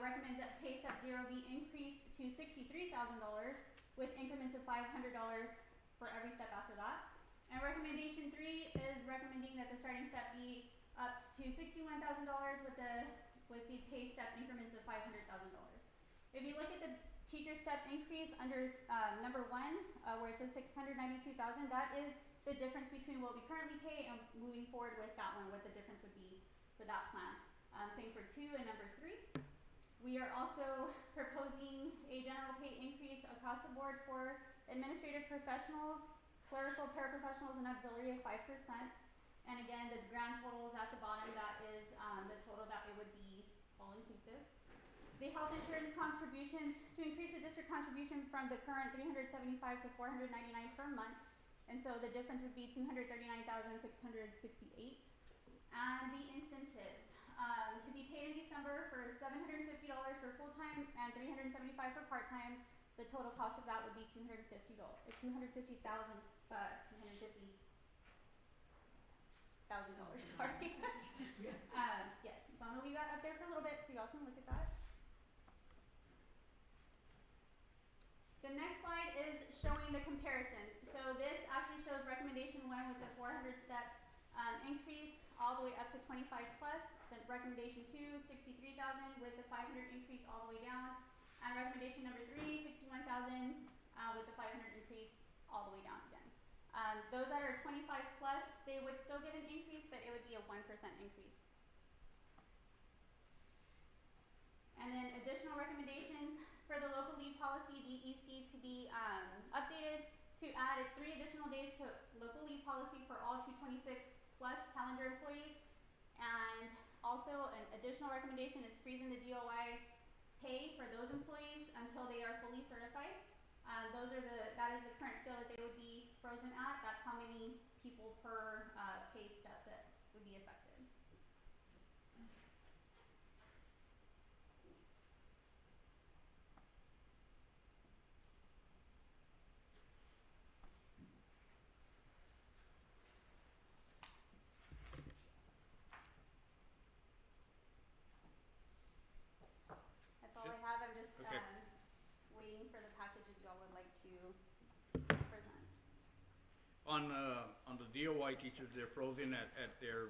recommends that pay step 0 be increased to $63,000 with increments of $500 for every step after that. And recommendation 3 is recommending that the starting step be up to $61,000 with the pay step increments of $500,000. If you look at the teacher step increase under number 1, where it says $692,000, that is the difference between what we currently pay and moving forward with that one, what the difference would be for that plan. Same for 2 and number 3. We are also proposing a general pay increase across the board for administrative professionals, clerical paraprofessionals, and auxiliary of 5%. And again, the grand total is at the bottom. That is the total that it would be all inclusive. The health insurance contributions, to increase the district contribution from the current $375 to $499 per month. And so the difference would be $239,668. And the incentives, to be paid in December for $750 for full-time and $375 for part-time. The total cost of that would be $250,000, sorry. Yes, so I'm gonna leave that up there for a little bit so y'all can look at that. The next slide is showing the comparisons. So this actually shows recommendation 1 with the 400 step increase all the way up to 25 plus. Then recommendation 2, 63,000 with the 500 increase all the way down. And recommendation number 3, 61,000 with the 500 increase all the way down again. Those that are 25 plus, they would still get an increase, but it would be a 1% increase. And then additional recommendations for the local leave policy, DEC, to be updated to add 3 additional days to local leave policy for all 226 plus calendar employees. And also an additional recommendation is freezing the DOI pay for those employees until they are fully certified. That is the current scale that they would be frozen at. That's how many people per pay step that would be affected. That's all I have. I'm just waiting for the package if y'all would like to present. On the DOI teachers, they're frozen at their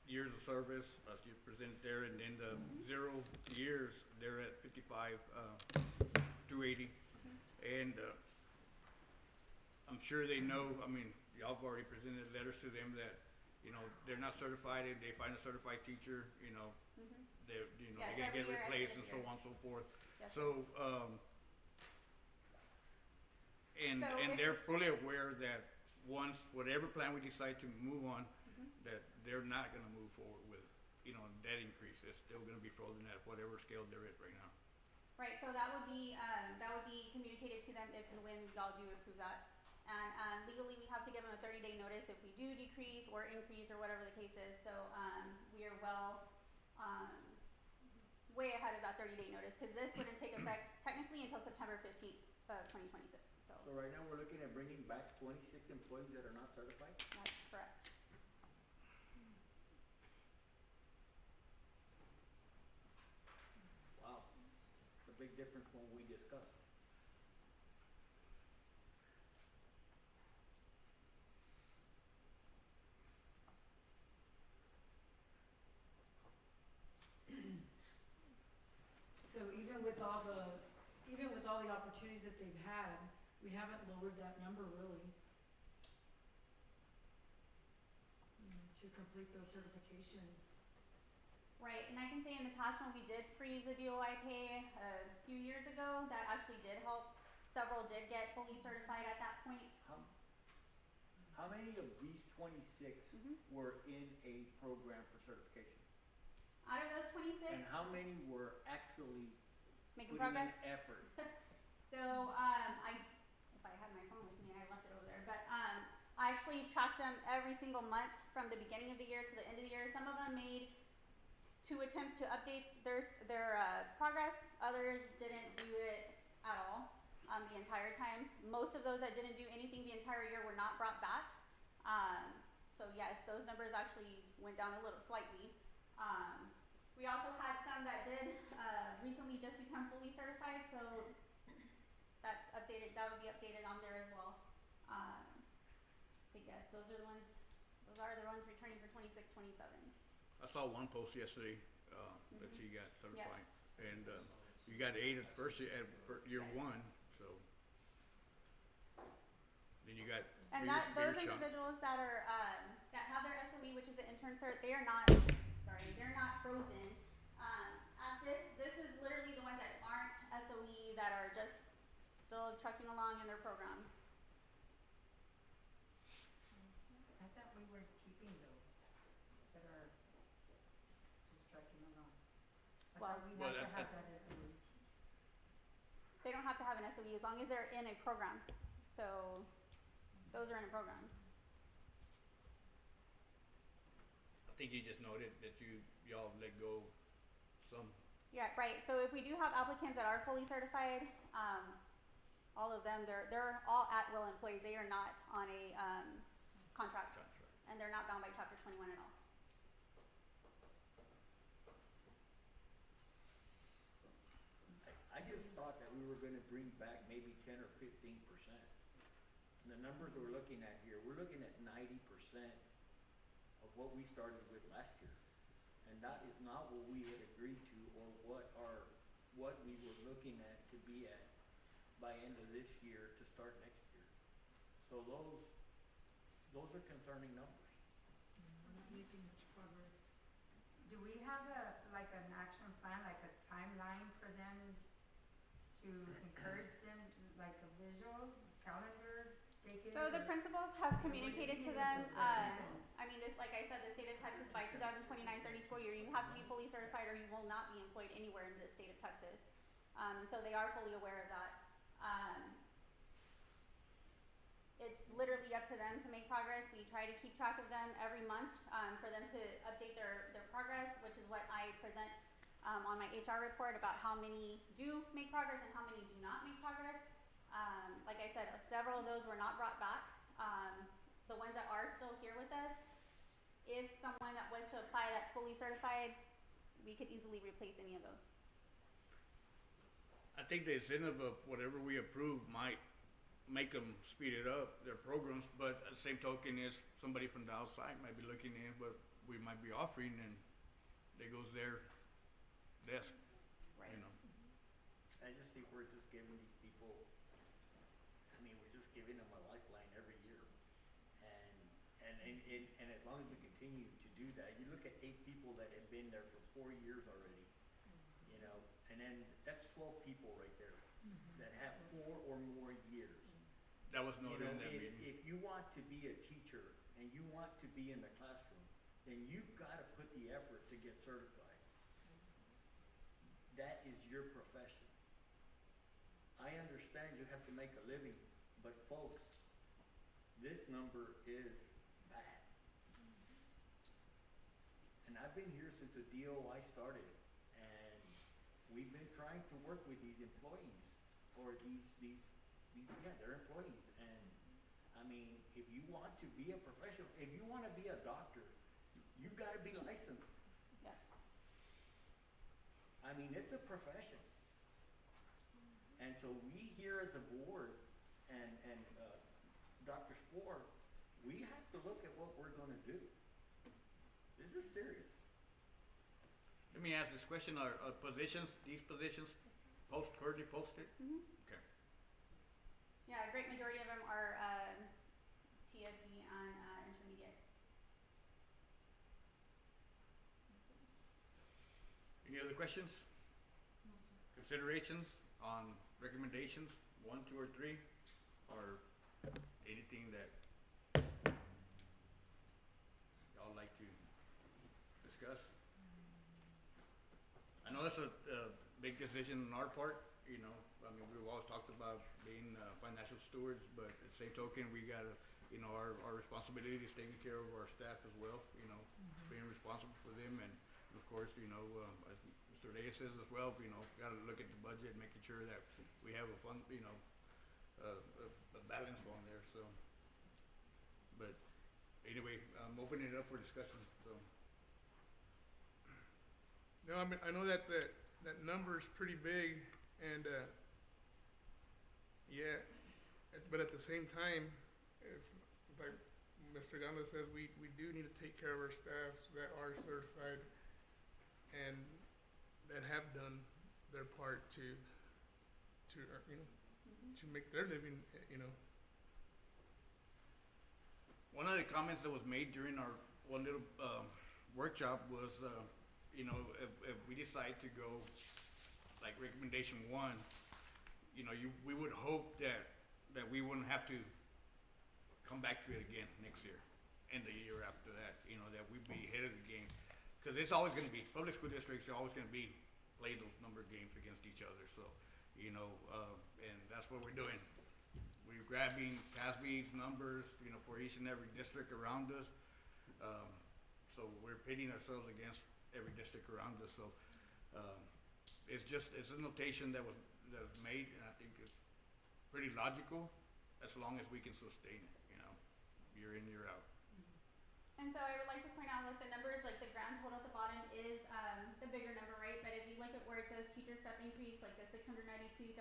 years of service, as you presented there, and then the 0 years, they're at 55,280. And I'm sure they know, I mean, y'all have already presented letters to them that, you know, they're not certified. If they find a certified teacher, you know, they're, you know, they're gonna get replaced and so on and so forth. Yes, So, and they're fully aware that once, whatever plan we decide to move on, that they're not gonna move forward with, you know, that increase. It's still gonna be frozen at whatever scale they're at right now. Right, so that would be communicated to them if and when y'all do approve that. And legally, we have to give them a 30-day notice if we do decrease or increase or whatever the case is. So we are way ahead of that 30-day notice, because this wouldn't take effect technically until September 15th of 2026. So right now, we're looking at bringing back 26 employees that are not certified? that's correct. Wow, it's a big difference from what we discussed. So even with all the opportunities that they've had, we haven't lowered that number really. To complete those certifications. Right, and I can say in the past when we did freeze the DOI pay a few years ago, that actually did help. Several did get fully certified at that point. How many of these 26 were in a program for certification? Out of those 26, And how many were actually Making putting progress? in effort? So, if I had my phone with me, I left it over there, but, I actually tracked them every single month from the beginning of the year to the end of the year. Some of them made 2 attempts to update their progress. Others didn't do it at all, the entire time. Most of those that didn't do anything the entire year were not brought back. So yes, those numbers actually went down a little slightly. We also had some that did, recently just become fully certified, so that's updated, that'll be updated on there as well. But yes, those are the ones returning for 26, 27. I saw one post yesterday, that you got certified. And, you got 8 at first, year Yes. 1, so. Then you got And bigger- that, those bigger chunk. individuals that are, that have their SOE, which is an intern cert, they are not, they're not frozen. This is literally the ones that aren't SOE, that are just still trucking along in their program. I thought we were keeping those that are just trucking along. I Well- thought we Well, had to that- have that as a rule. They don't have to have an SOE as long as they're in a program. So, those are in a program. I think you just noted that y'all let go some. Yeah, right. So if we do have applicants that are fully certified, all of them, they're all at-will employees. They are not on a contract, and they're not bound by Chapter 21 at all. I just thought that we were gonna bring back maybe 10 or 15%. And the numbers we're looking at here, we're looking at 90% of what we started with last year. And that is not what we had agreed to, or what we were looking at to be at by end of this year to start next year. So those are concerning numbers. We're not making much progress. Do we have like an action plan, like a timeline for them to encourage them, like a visual calendar, take it? So the or- principals have communicated to Or them, just like events? I mean, this, like I said, the state of Texas, by 2029-30 school year, you have to be fully certified or you will not be employed anywhere in the state of Texas. So they are fully aware of that. It's literally up to them to make progress. We try to keep track of them every month, for them to update their progress, which is what I present, on my HR report about how many do make progress and how many do not make progress. Like I said, several of those were not brought back. The ones that are still here with us, if someone that was to apply that's fully certified, we could easily replace any of those. I think the incentive of whatever we approve might make them speed it up, their programs, but at the same token is somebody from the outside might be looking in what we might be offering, and there goes their desk, Right. you know. I just think we're just giving these people, I mean, we're just giving them a lifeline every year. And as long as we continue to do that, you look at 8 people that have been there for 4 years already, you know, and then that's 12 people right there that have 4 or more years. That was You noted know, in that meeting. if you want to be a teacher and you want to be in the classroom, then you've gotta put the effort to get certified. That is your profession. I understand you have to make a living, but folks, this number is bad. And I've been here since the DOI started, and we've been trying to work with these employees, or they're employees. And I mean, if you want to be a professional, if you wanna be a doctor, you've gotta be licensed. Yeah. I mean, it's a profession. And so we here as a board and Dr. Spoor, we have to look at what we're gonna do. This is serious. Let me ask this question, are these positions currently posted? Mhm. Okay. Yeah, a great majority of them are, TFE and, intermediate. Any other questions? Considerations on recommendations, 1, 2, or 3, or anything that y'all like to discuss? I know that's big decision on our part, you know. I mean, we've always talked about being financial stewards, but at the same token, we gotta, you know, our responsibility is taking care of our staff as well, you know, being responsible for them, and of course, you know, as Mr. Reyes says as well, you know, gotta look at the budget, making sure that we have a fund, you know, a balance on there, so. But anyway, I'm opening it up for discussion, so. No, I mean, I know that that number is pretty big, and yeah, but at the same time, it's like Mr. Gama says, we do need to take care of our staff that are certified and that have done their part to you know, to make their living, you know. One of the comments that was made during our one little workshop was, you know, if we decide to go like recommendation 1, you know, we would hope that we wouldn't have to come back to it again next year and the year after that, you know, that we'd be ahead of the game. Because it's always going to be, public school districts are always going to be playing those number of games against each other. So, you know, and that's what we're doing. We're grabbing CASB's numbers, you know, for each and every district around us. So we're pitting ourselves against every district around us. So it's a notation that was made, and I think it's pretty logical as long as we can sustain it, you know, year in, year out. And so I would like to point out that the numbers, like the grand total at the bottom is the bigger number, right? But if you look at where it says teacher step increase, like the 692,000,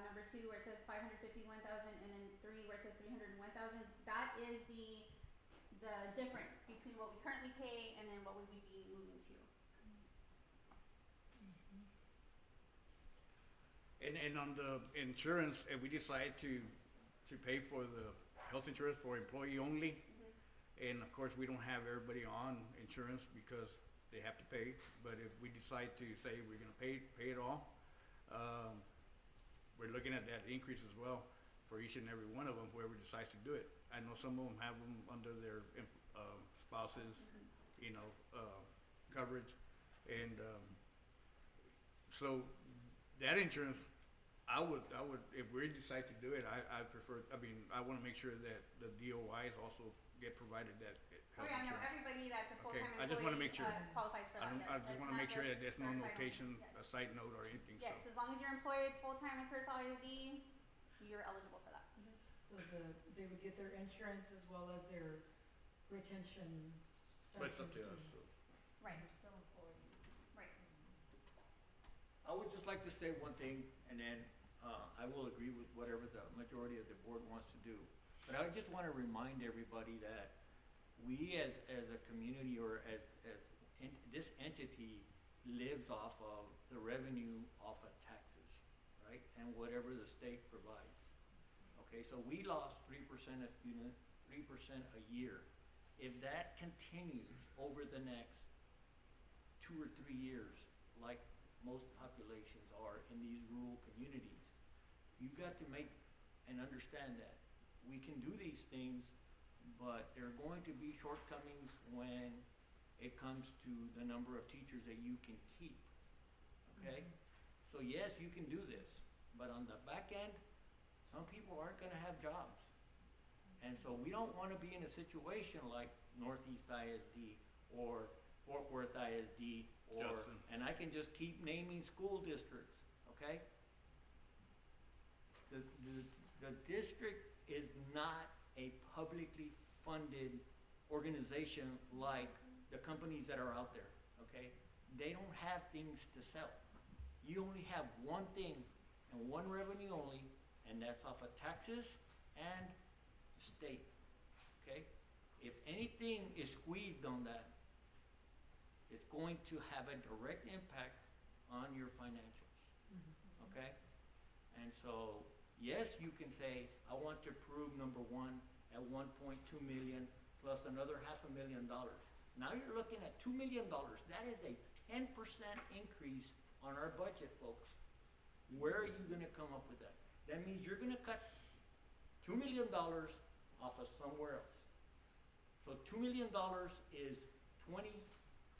number 2 where it says 551,000, and then 3 where it says 301,000, that is the difference between what we currently pay and then what we would be moving to. And on the insurance, if we decide to pay for the health insurance for employee only, and of course we don't have everybody on insurance because they have to pay, but if we decide to say we're gonna pay it all, we're looking at that increase as well for each and every one of them, whoever decides to do it. I know some of them have them under their spouses, you know, coverage, and so that insurance, I would, if we decide to do it, I prefer, I mean, I wanna make sure that the DOIs also get provided that Oh health yeah, no, insurance. everybody that's a full-time I just wanna employee make sure. qualifies for that, yes. I just It's wanna not make sure that there's no certified notation, only. a side note or anything, so. Yes, as long as you're employed full-time at Pearsall ISD, you're eligible for that. So they would get their insurance as well as their retention But it's up to us, so. Right. Still employees. Right. I would just like to say one thing, and then I will agree with whatever the majority of the board wants to do. But I just want to remind everybody that we as a community or this entity lives off of the revenue off of taxes, right? And whatever the state provides. Okay, so we lost 3% of students, 3% a year. If that continues over the next 2 or 3 years, like most populations are in these rural communities, you've got to make and understand that we can do these things, but there are going to be shortcomings when it comes to the number of teachers that you can keep, okay? So yes, you can do this, but on the back end, some people aren't gonna have jobs. And so we don't wanna be in a situation like Northeast ISD or Fort Worth ISD or, Judson. and I can just keep naming school districts, okay? The district is not a publicly funded organization like the companies that are out there, okay? They don't have things to sell. You only have one thing and one revenue only, and that's off of taxes and state, okay? If anything is squeezed on that, it's going to have a direct impact on your financials, okay? And so, yes, you can say, I want to approve number 1 at 1.2 million plus another $500,000. Now you're looking at $2 million. That is a 10% increase on our budget, folks. Where are you gonna come up with that? That means you're gonna cut $2 million off of somewhere else. So $2 million is 20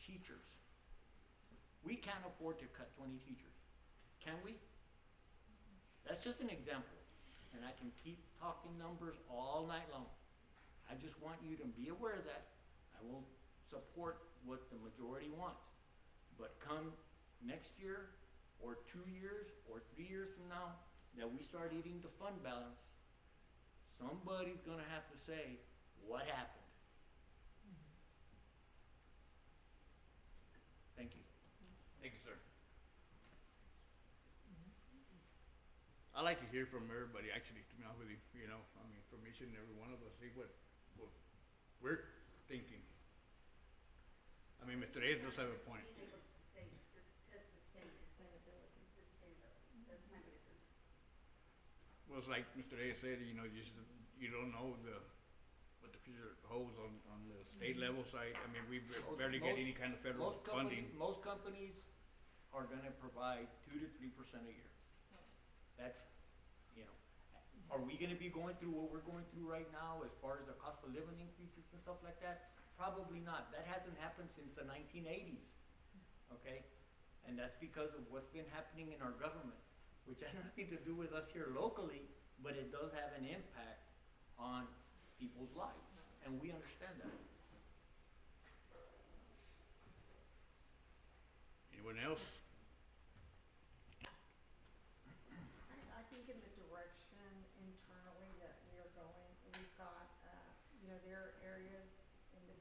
teachers. We can't afford to cut 20 teachers. Can we? That's just an example. And I can keep talking numbers all night long. I just want you to be aware of that. I will support what the majority wants. But come next year, or 2 years, or 3 years from now, that we start eating the fund balance, somebody's gonna have to say, what happened? Thank you. Thank you, sir. I like to hear from everybody, actually, to be honest with you, you know, I mean, from each and every one of us, see what we're thinking. I mean, Mr. Reyes does have a point. Well, it's like Mr. Reyes said, you know, you don't know what the future holds on the state level side. I mean, we barely get any kind of federal funding. Most companies are gonna provide 2 to 3% a year. That's, you know, are we gonna be going through what we're going through right now as far as the cost of living increases and stuff like that? Probably not. That hasn't happened since the 1980s, okay? And that's because of what's been happening in our government, which has nothing to do with us here locally, but it does have an impact on people's lives, and we understand that. Anyone else? I think in the direction internally that we are going, we've got, you know, there are areas in the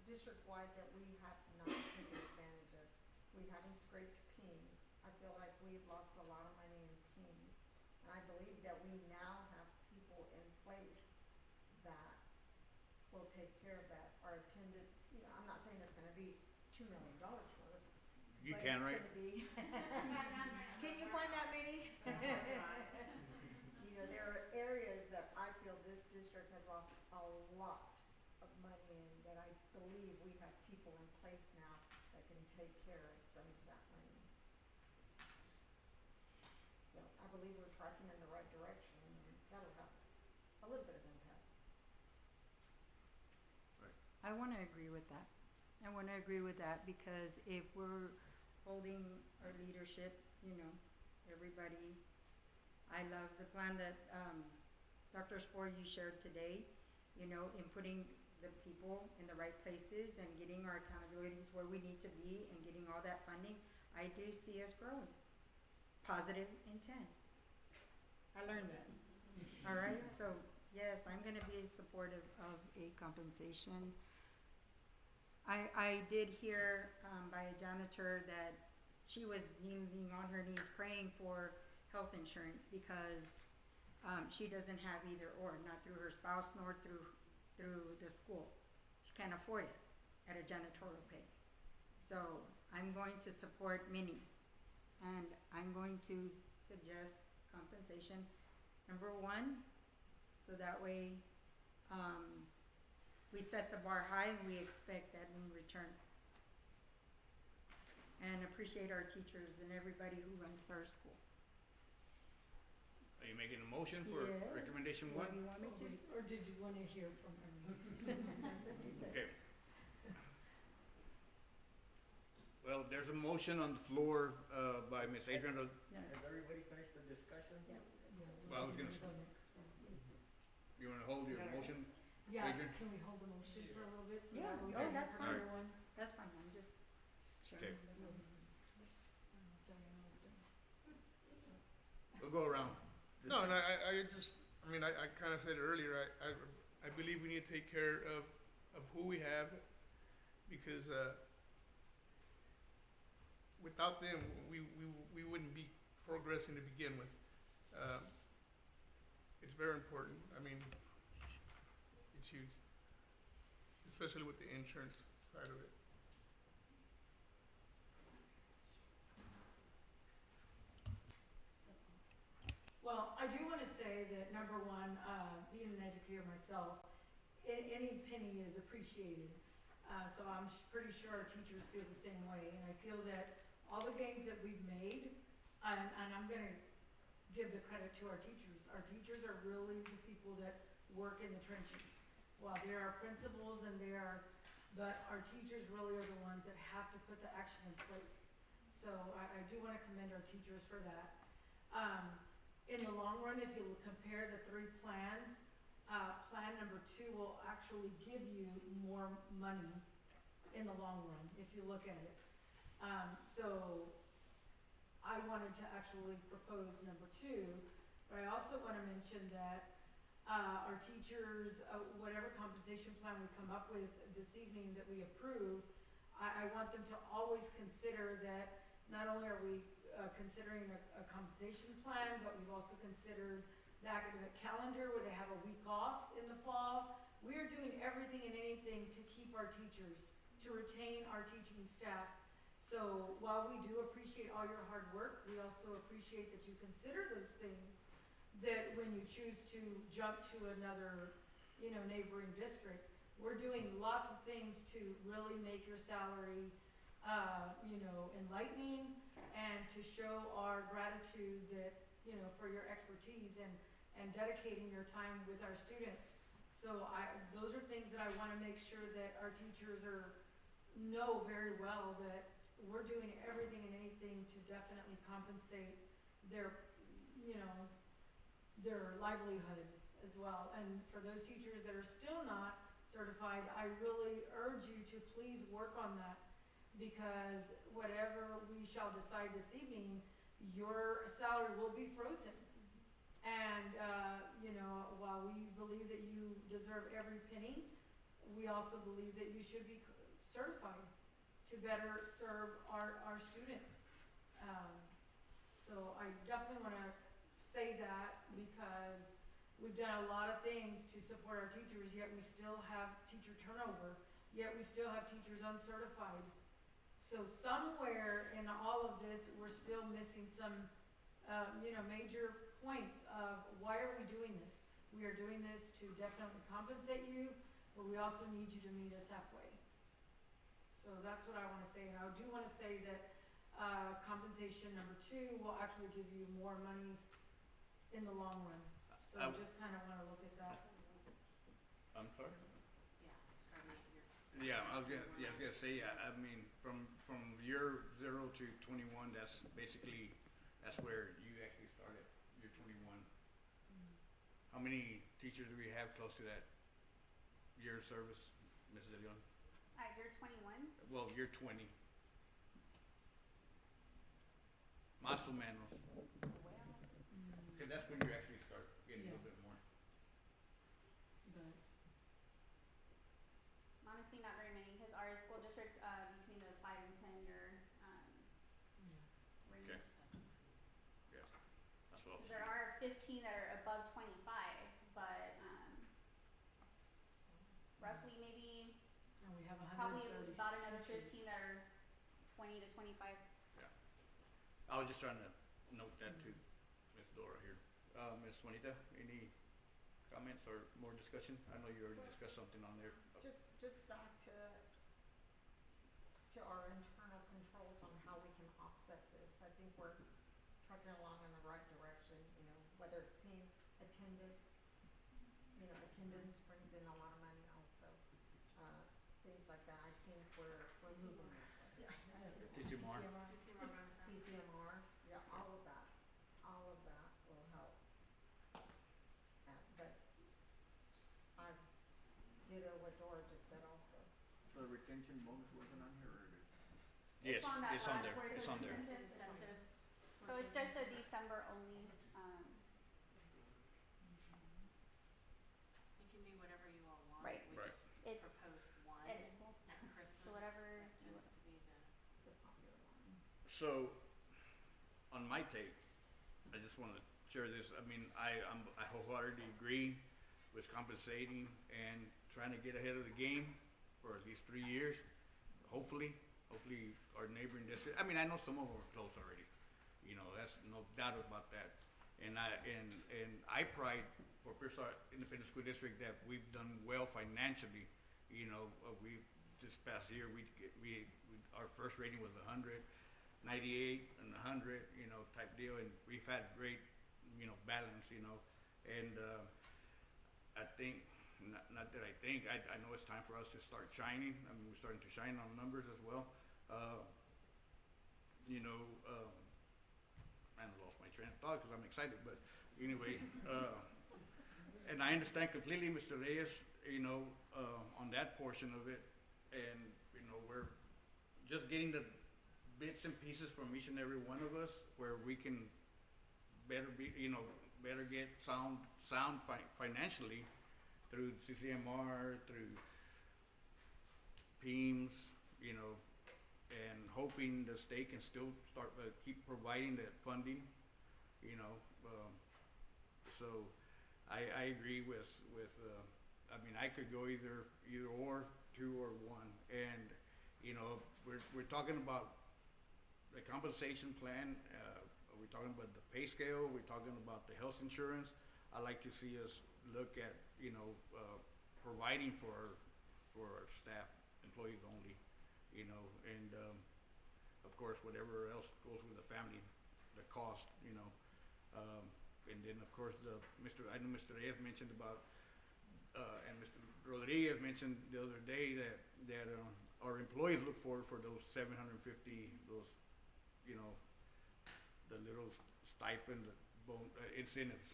district-wide that we have not taken advantage of. We haven't scraped PIMS. I feel like we've lost a lot of money in PIMS. And I believe that we now have people in place that will take care of that. Our attendance, you know, I'm not saying it's gonna be $2 million worth. You but can, it's right? gonna be Can you find that many? You know, there are areas that I feel this district has lost a lot of money in that I believe we have people in place now that can take care of some of that money. So I believe we're tracking in the right direction, and that'll have a little bit of impact. Right. I wanna agree with that. I wanna agree with that because if we're holding our leaderships, you know, everybody, I love the plan that, Dr. Spohr, you shared today, you know, in putting the people in the right places and getting our accountabilities where we need to be and getting all that funding. I do see us growing. Positive intent. I learned that. All right, so yes, I'm gonna be supportive of a compensation. I did hear, by a janitor that she was kneeling on her knees praying for health insurance because, she doesn't have either or, not through her spouse nor through the school. She can't afford it at a janitorial pay. So I'm going to support Minnie, and I'm going to suggest compensation number 1, so that way, we set the bar high and we expect that in return. And appreciate our teachers and everybody who runs our school. Are you making a motion for Yes. recommendation What 1? do you want me to? Or did you wanna hear from her? Okay. Well, there's a motion on the floor, by Ms. Adriana. Yeah. Has everybody finished their discussion? Yeah. Well, I was gonna, you wanna hold your motion? Yeah, Adrian? can we hold the motion for a little bit? So Yeah, that we oh, can that's hear fine. from everyone? That's fine, I'm just Okay. sharing. We'll go around. No, and I just, I mean, I kinda said earlier, I believe we need to take care of who we have, because, without them, we wouldn't be progressing to begin with. It's very important, I mean, it's huge, especially with the insurance side of it. Well, I do wanna say that number one, being an educator myself, any penny is appreciated. So I'm pretty sure our teachers feel the same way, and I feel that all the gains that we've made, and I'm gonna give the credit to our teachers. Our teachers are really the people that work in the trenches. While there are principals and but our teachers really are the ones that have to put the action in place. So I do wanna commend our teachers for that. In the long run, if you compare the three plans, plan number 2 will actually give you more money in the long run, if you look at it. So I wanted to actually propose number 2, but I also wanna mention that our teachers, whatever compensation plan we come up with this evening that we approve, I want them to always consider that not only are we considering a compensation plan, but we've also considered the academic calendar where they have a week off in the fall. We are doing everything and anything to keep our teachers, to retain our teaching staff. So while we do appreciate all your hard work, we also appreciate that you consider those things, that when you choose to jump to another, neighboring district, we're doing lots of things to really make your salary, enlightening, and to show our gratitude that, for your expertise and dedicating your time with our students. So those are things that I wanna make sure that our teachers know very well, that we're doing everything and anything to definitely compensate their, their livelihood as well. And for those teachers that are still not certified, I really urge you to please work on that, because whatever we shall decide this evening, your salary will be frozen. And, while we believe that you deserve every penny, we also believe that you should be certified to better serve our students. So I definitely want to say that, because we've done a lot of things to support our teachers, yet we still have teacher turnover, yet we still have teachers uncertified. So somewhere in all of this, we're still missing some, major points of why are we doing this? We are doing this to definitely compensate you, but we also need you to meet us halfway. So that's what I want to say. And I do want to say that compensation number 2 will actually give you more money in the long run. So just kind of want to look at that. I'm sorry? Yeah, starting at your. Yeah, I was gonna say, I mean, from year 0 to 21, that's basically, that's where you actually started, year 21. How many teachers do we have close to that year of service, Mrs. De Leon? You're 21. Well, year 20. Más o menos. Cause that's when you actually start getting a little bit more. But Honestly, not very many, because our school district's between the 5 and 10 year range. Okay. Yeah, that's what I was There are 15 that are above 25, but roughly maybe and we have probably 130 about another teachers. 15 that are 20 to 25. I was just trying to note that to Ms. Dora here. Ms. Juanita, any comments or more discussion? I know you already discussed something on there. Just back to our internal controls on how we can offset this. I think we're trucking along in the right direction, whether it's PAMS, attendance, attendance brings in a lot of money also. Things like that, I think we're moving that way. CCMR. CCMR, yeah, all of that will help. But I ditto what Dora just said also. So the retention bonus wasn't on here, or Yes, It's on that it's on last there, where it it's says on there. incentives. Incentives. So it's just a December only. It can be whatever you all want. Right. We Right. just It's- proposed one. and it's cool. Christmas. So whatever you Tends to be The popular one. So, on my take, I just want to share this. I mean, I wholeheartedly agree with compensating and trying to get ahead of the game for at least 3 years. Hopefully our neighboring district. I mean, I know some of them are close already. That's no doubt about that. And I pride for Pearsall Independent School District that we've done well financially. We've this past year our first rating was 100, 98 and 100, type deal, and we've had great, balance, and I think, not that I think, I know it's time for us to start shining. I mean, we're starting to shine on numbers as well. you know, I lost my train of thought because I'm excited, but anyway, and I understand completely, Mr. Reyes, you know, on that portion of it, and, you know, we're just getting the bits and pieces from each and every one of us where we can better be, you know, better get sound financially through CCMR, through PEMS, you know, and hoping the state can still start, keep providing that funding, you know. So I agree with I mean, I could go either or, 2 or 1. And, you know, we're talking about the compensation plan, we're talking about the pay scale, we're talking about the health insurance. I'd like to see us look at, you know, providing for our staff, employees only, you know, and of course, whatever else goes with the family, the cost, you know. And then, of course, I know Mr. Reyes mentioned about, and Mr. Rodriguez mentioned the other day that our employees look forward for those 750, those, you know, the little stipend, incentives.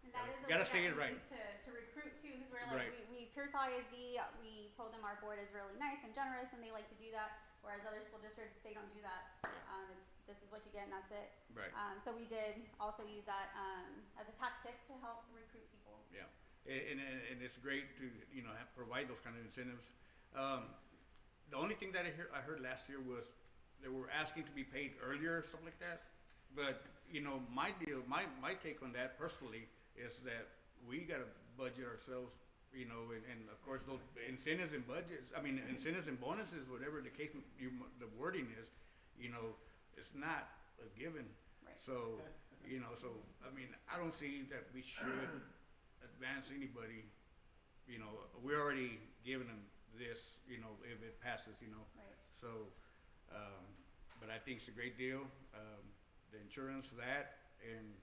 And that is a Gotta way say that it we right. use to recruit too, because we're like, Right. we Pearsall ISD, we told them our board is really nice and generous and they like to do that, whereas other school districts, they don't do that. This is what you get and that's it. Right. So we did also use that, as a tactic to help recruit people. Yeah, and it's great to, you know, provide those kind of incentives. The only thing that I heard last year was they were asking to be paid earlier, something like that. But, you know, my take on that personally is that we gotta budget ourselves, you know, and of course those incentives and budgets, I mean, incentives and bonuses, whatever the case, the wording is, you know, it's not a given. Right. So, you know, I mean, I don't see that we should advance anybody, you know, we're already giving them this, you know, if it passes, you know. Right. So, but I think it's a great deal. The insurance for that and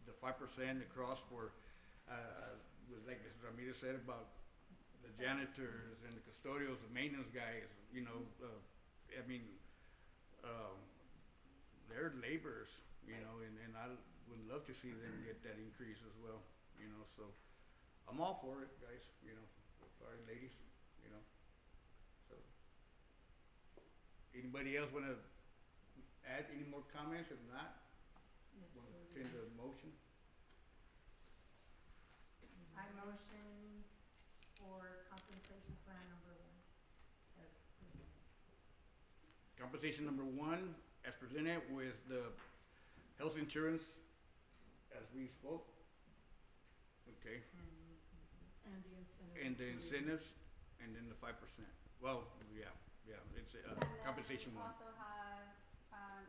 the 5% across for, like Mr. Ramirez said about the janitors and the custodials, the maintenance guys, you know, I mean, they're laborers, you know, and I would love to see them get that increase as well, you know, so I'm all for it, guys, you know, sorry, ladies, you know, so. Anybody else wanna add any more comments? If not, wanna attend the motion? I motion for compensation plan number 1. Compensation number 1, as presented with the health insurance, as we spoke. Okay, And the incentive. and the incentives, and then the 5%. Well, yeah, it's And then compensation we 1. also have,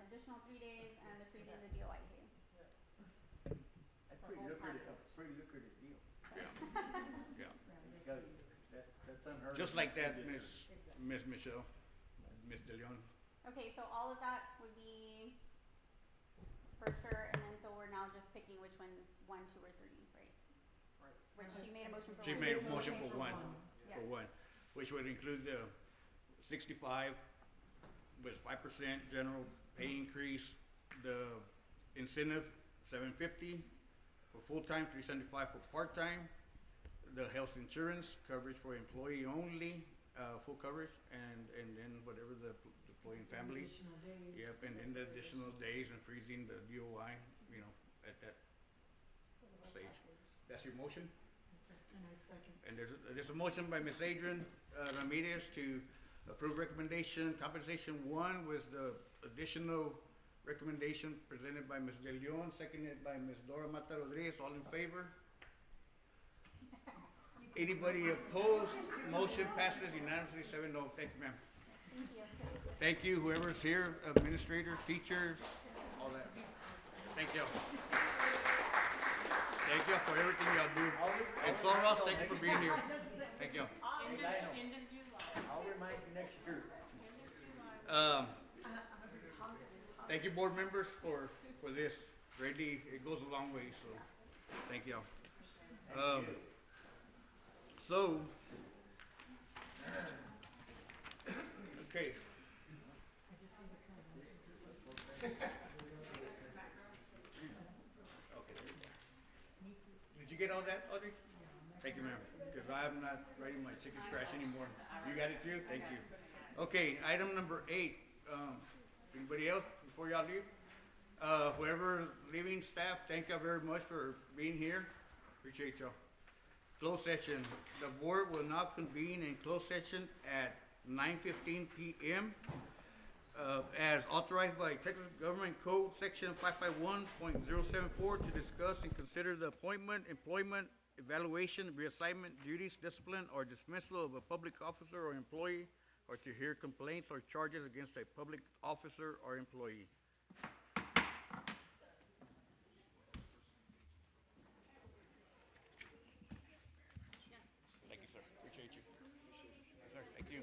additional 3 days and the freezing the DOI pay. That's a whole package. pretty lucrative deal. Yeah, Because that's unheard of. just like in that, school Miss districts. Michelle, Miss De Leon. Okay, so all of that would be for sure, and then so we're now just picking which one, 1, 2, or 3, right? Which she made a motion for. She one. made a motion for one, Yes. which would include the 65 with 5% general pay increase, the incentive 750 for full-time, 375 for part-time, the health insurance coverage for employee only, full coverage, and then whatever the employee and family. Additional days. Yep, and then the additional days and freezing the DOI, you know, at that stage. That's your motion? And I second. And there's a motion by Ms. Adrian Ramirez to approve recommendation, compensation 1 with the additional recommendation presented by Ms. De Leon, seconded by Ms. Dora Mata Rodriguez. All in favor? Anybody opposed? Motion passes unanimously 7-0. Thank you, ma'am. Thank you. Thank you, whoever's here, administrators, teachers, all that. Thank you. Thank you for everything y'all do. And Sul Ross, thank you for being here. Thank you. End of July. I'll remind you next year. Thank you, board members, for this. Greatly, it goes a long way, so thank y'all. So, okay. Did you get all that, Audrey? Thank you, ma'am, because I'm not writing my chicken scratch anymore. You got it too? Thank you. Okay, item number 8. Anybody else before y'all leave? Whoever leaving staff, thank you very much for being here. Appreciate y'all. Closed session. The board will now convene in closed session at 9:15 p.m. As authorized by Texas Government Code Section 551.074 to discuss and consider the appointment, employment, evaluation, reassignment, duties, discipline, or dismissal of a public officer or employee, or to hear complaints or charges against a public officer or employee. Thank you, sir. Appreciate you. Yes, sir. Thank you.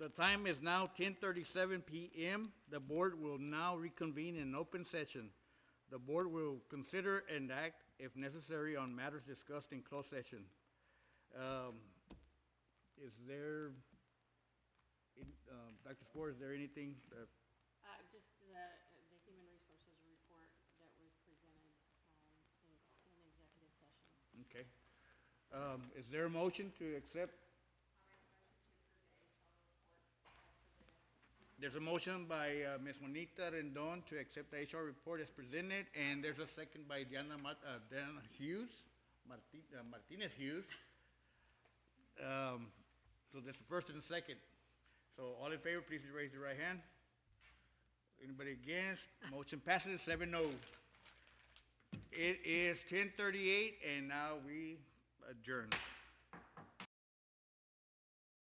The time is now 10:37 p.m. The board will now reconvene in open session. The board will consider and act, if necessary, on matters discussed in closed session. Is there, Dr. Spore, is there anything that, Just the human resources report that was presented, in executive session. okay. Is there a motion to accept? There's a motion by Ms. Juanita Rendon to accept the HR report as presented, and there's a second by Diana Hughes, Martinez Hughes. So there's a first and a second. So all in favor, please raise your right hand. Anybody against? Motion passes 7-0. It is 10:38, and now we adjourn.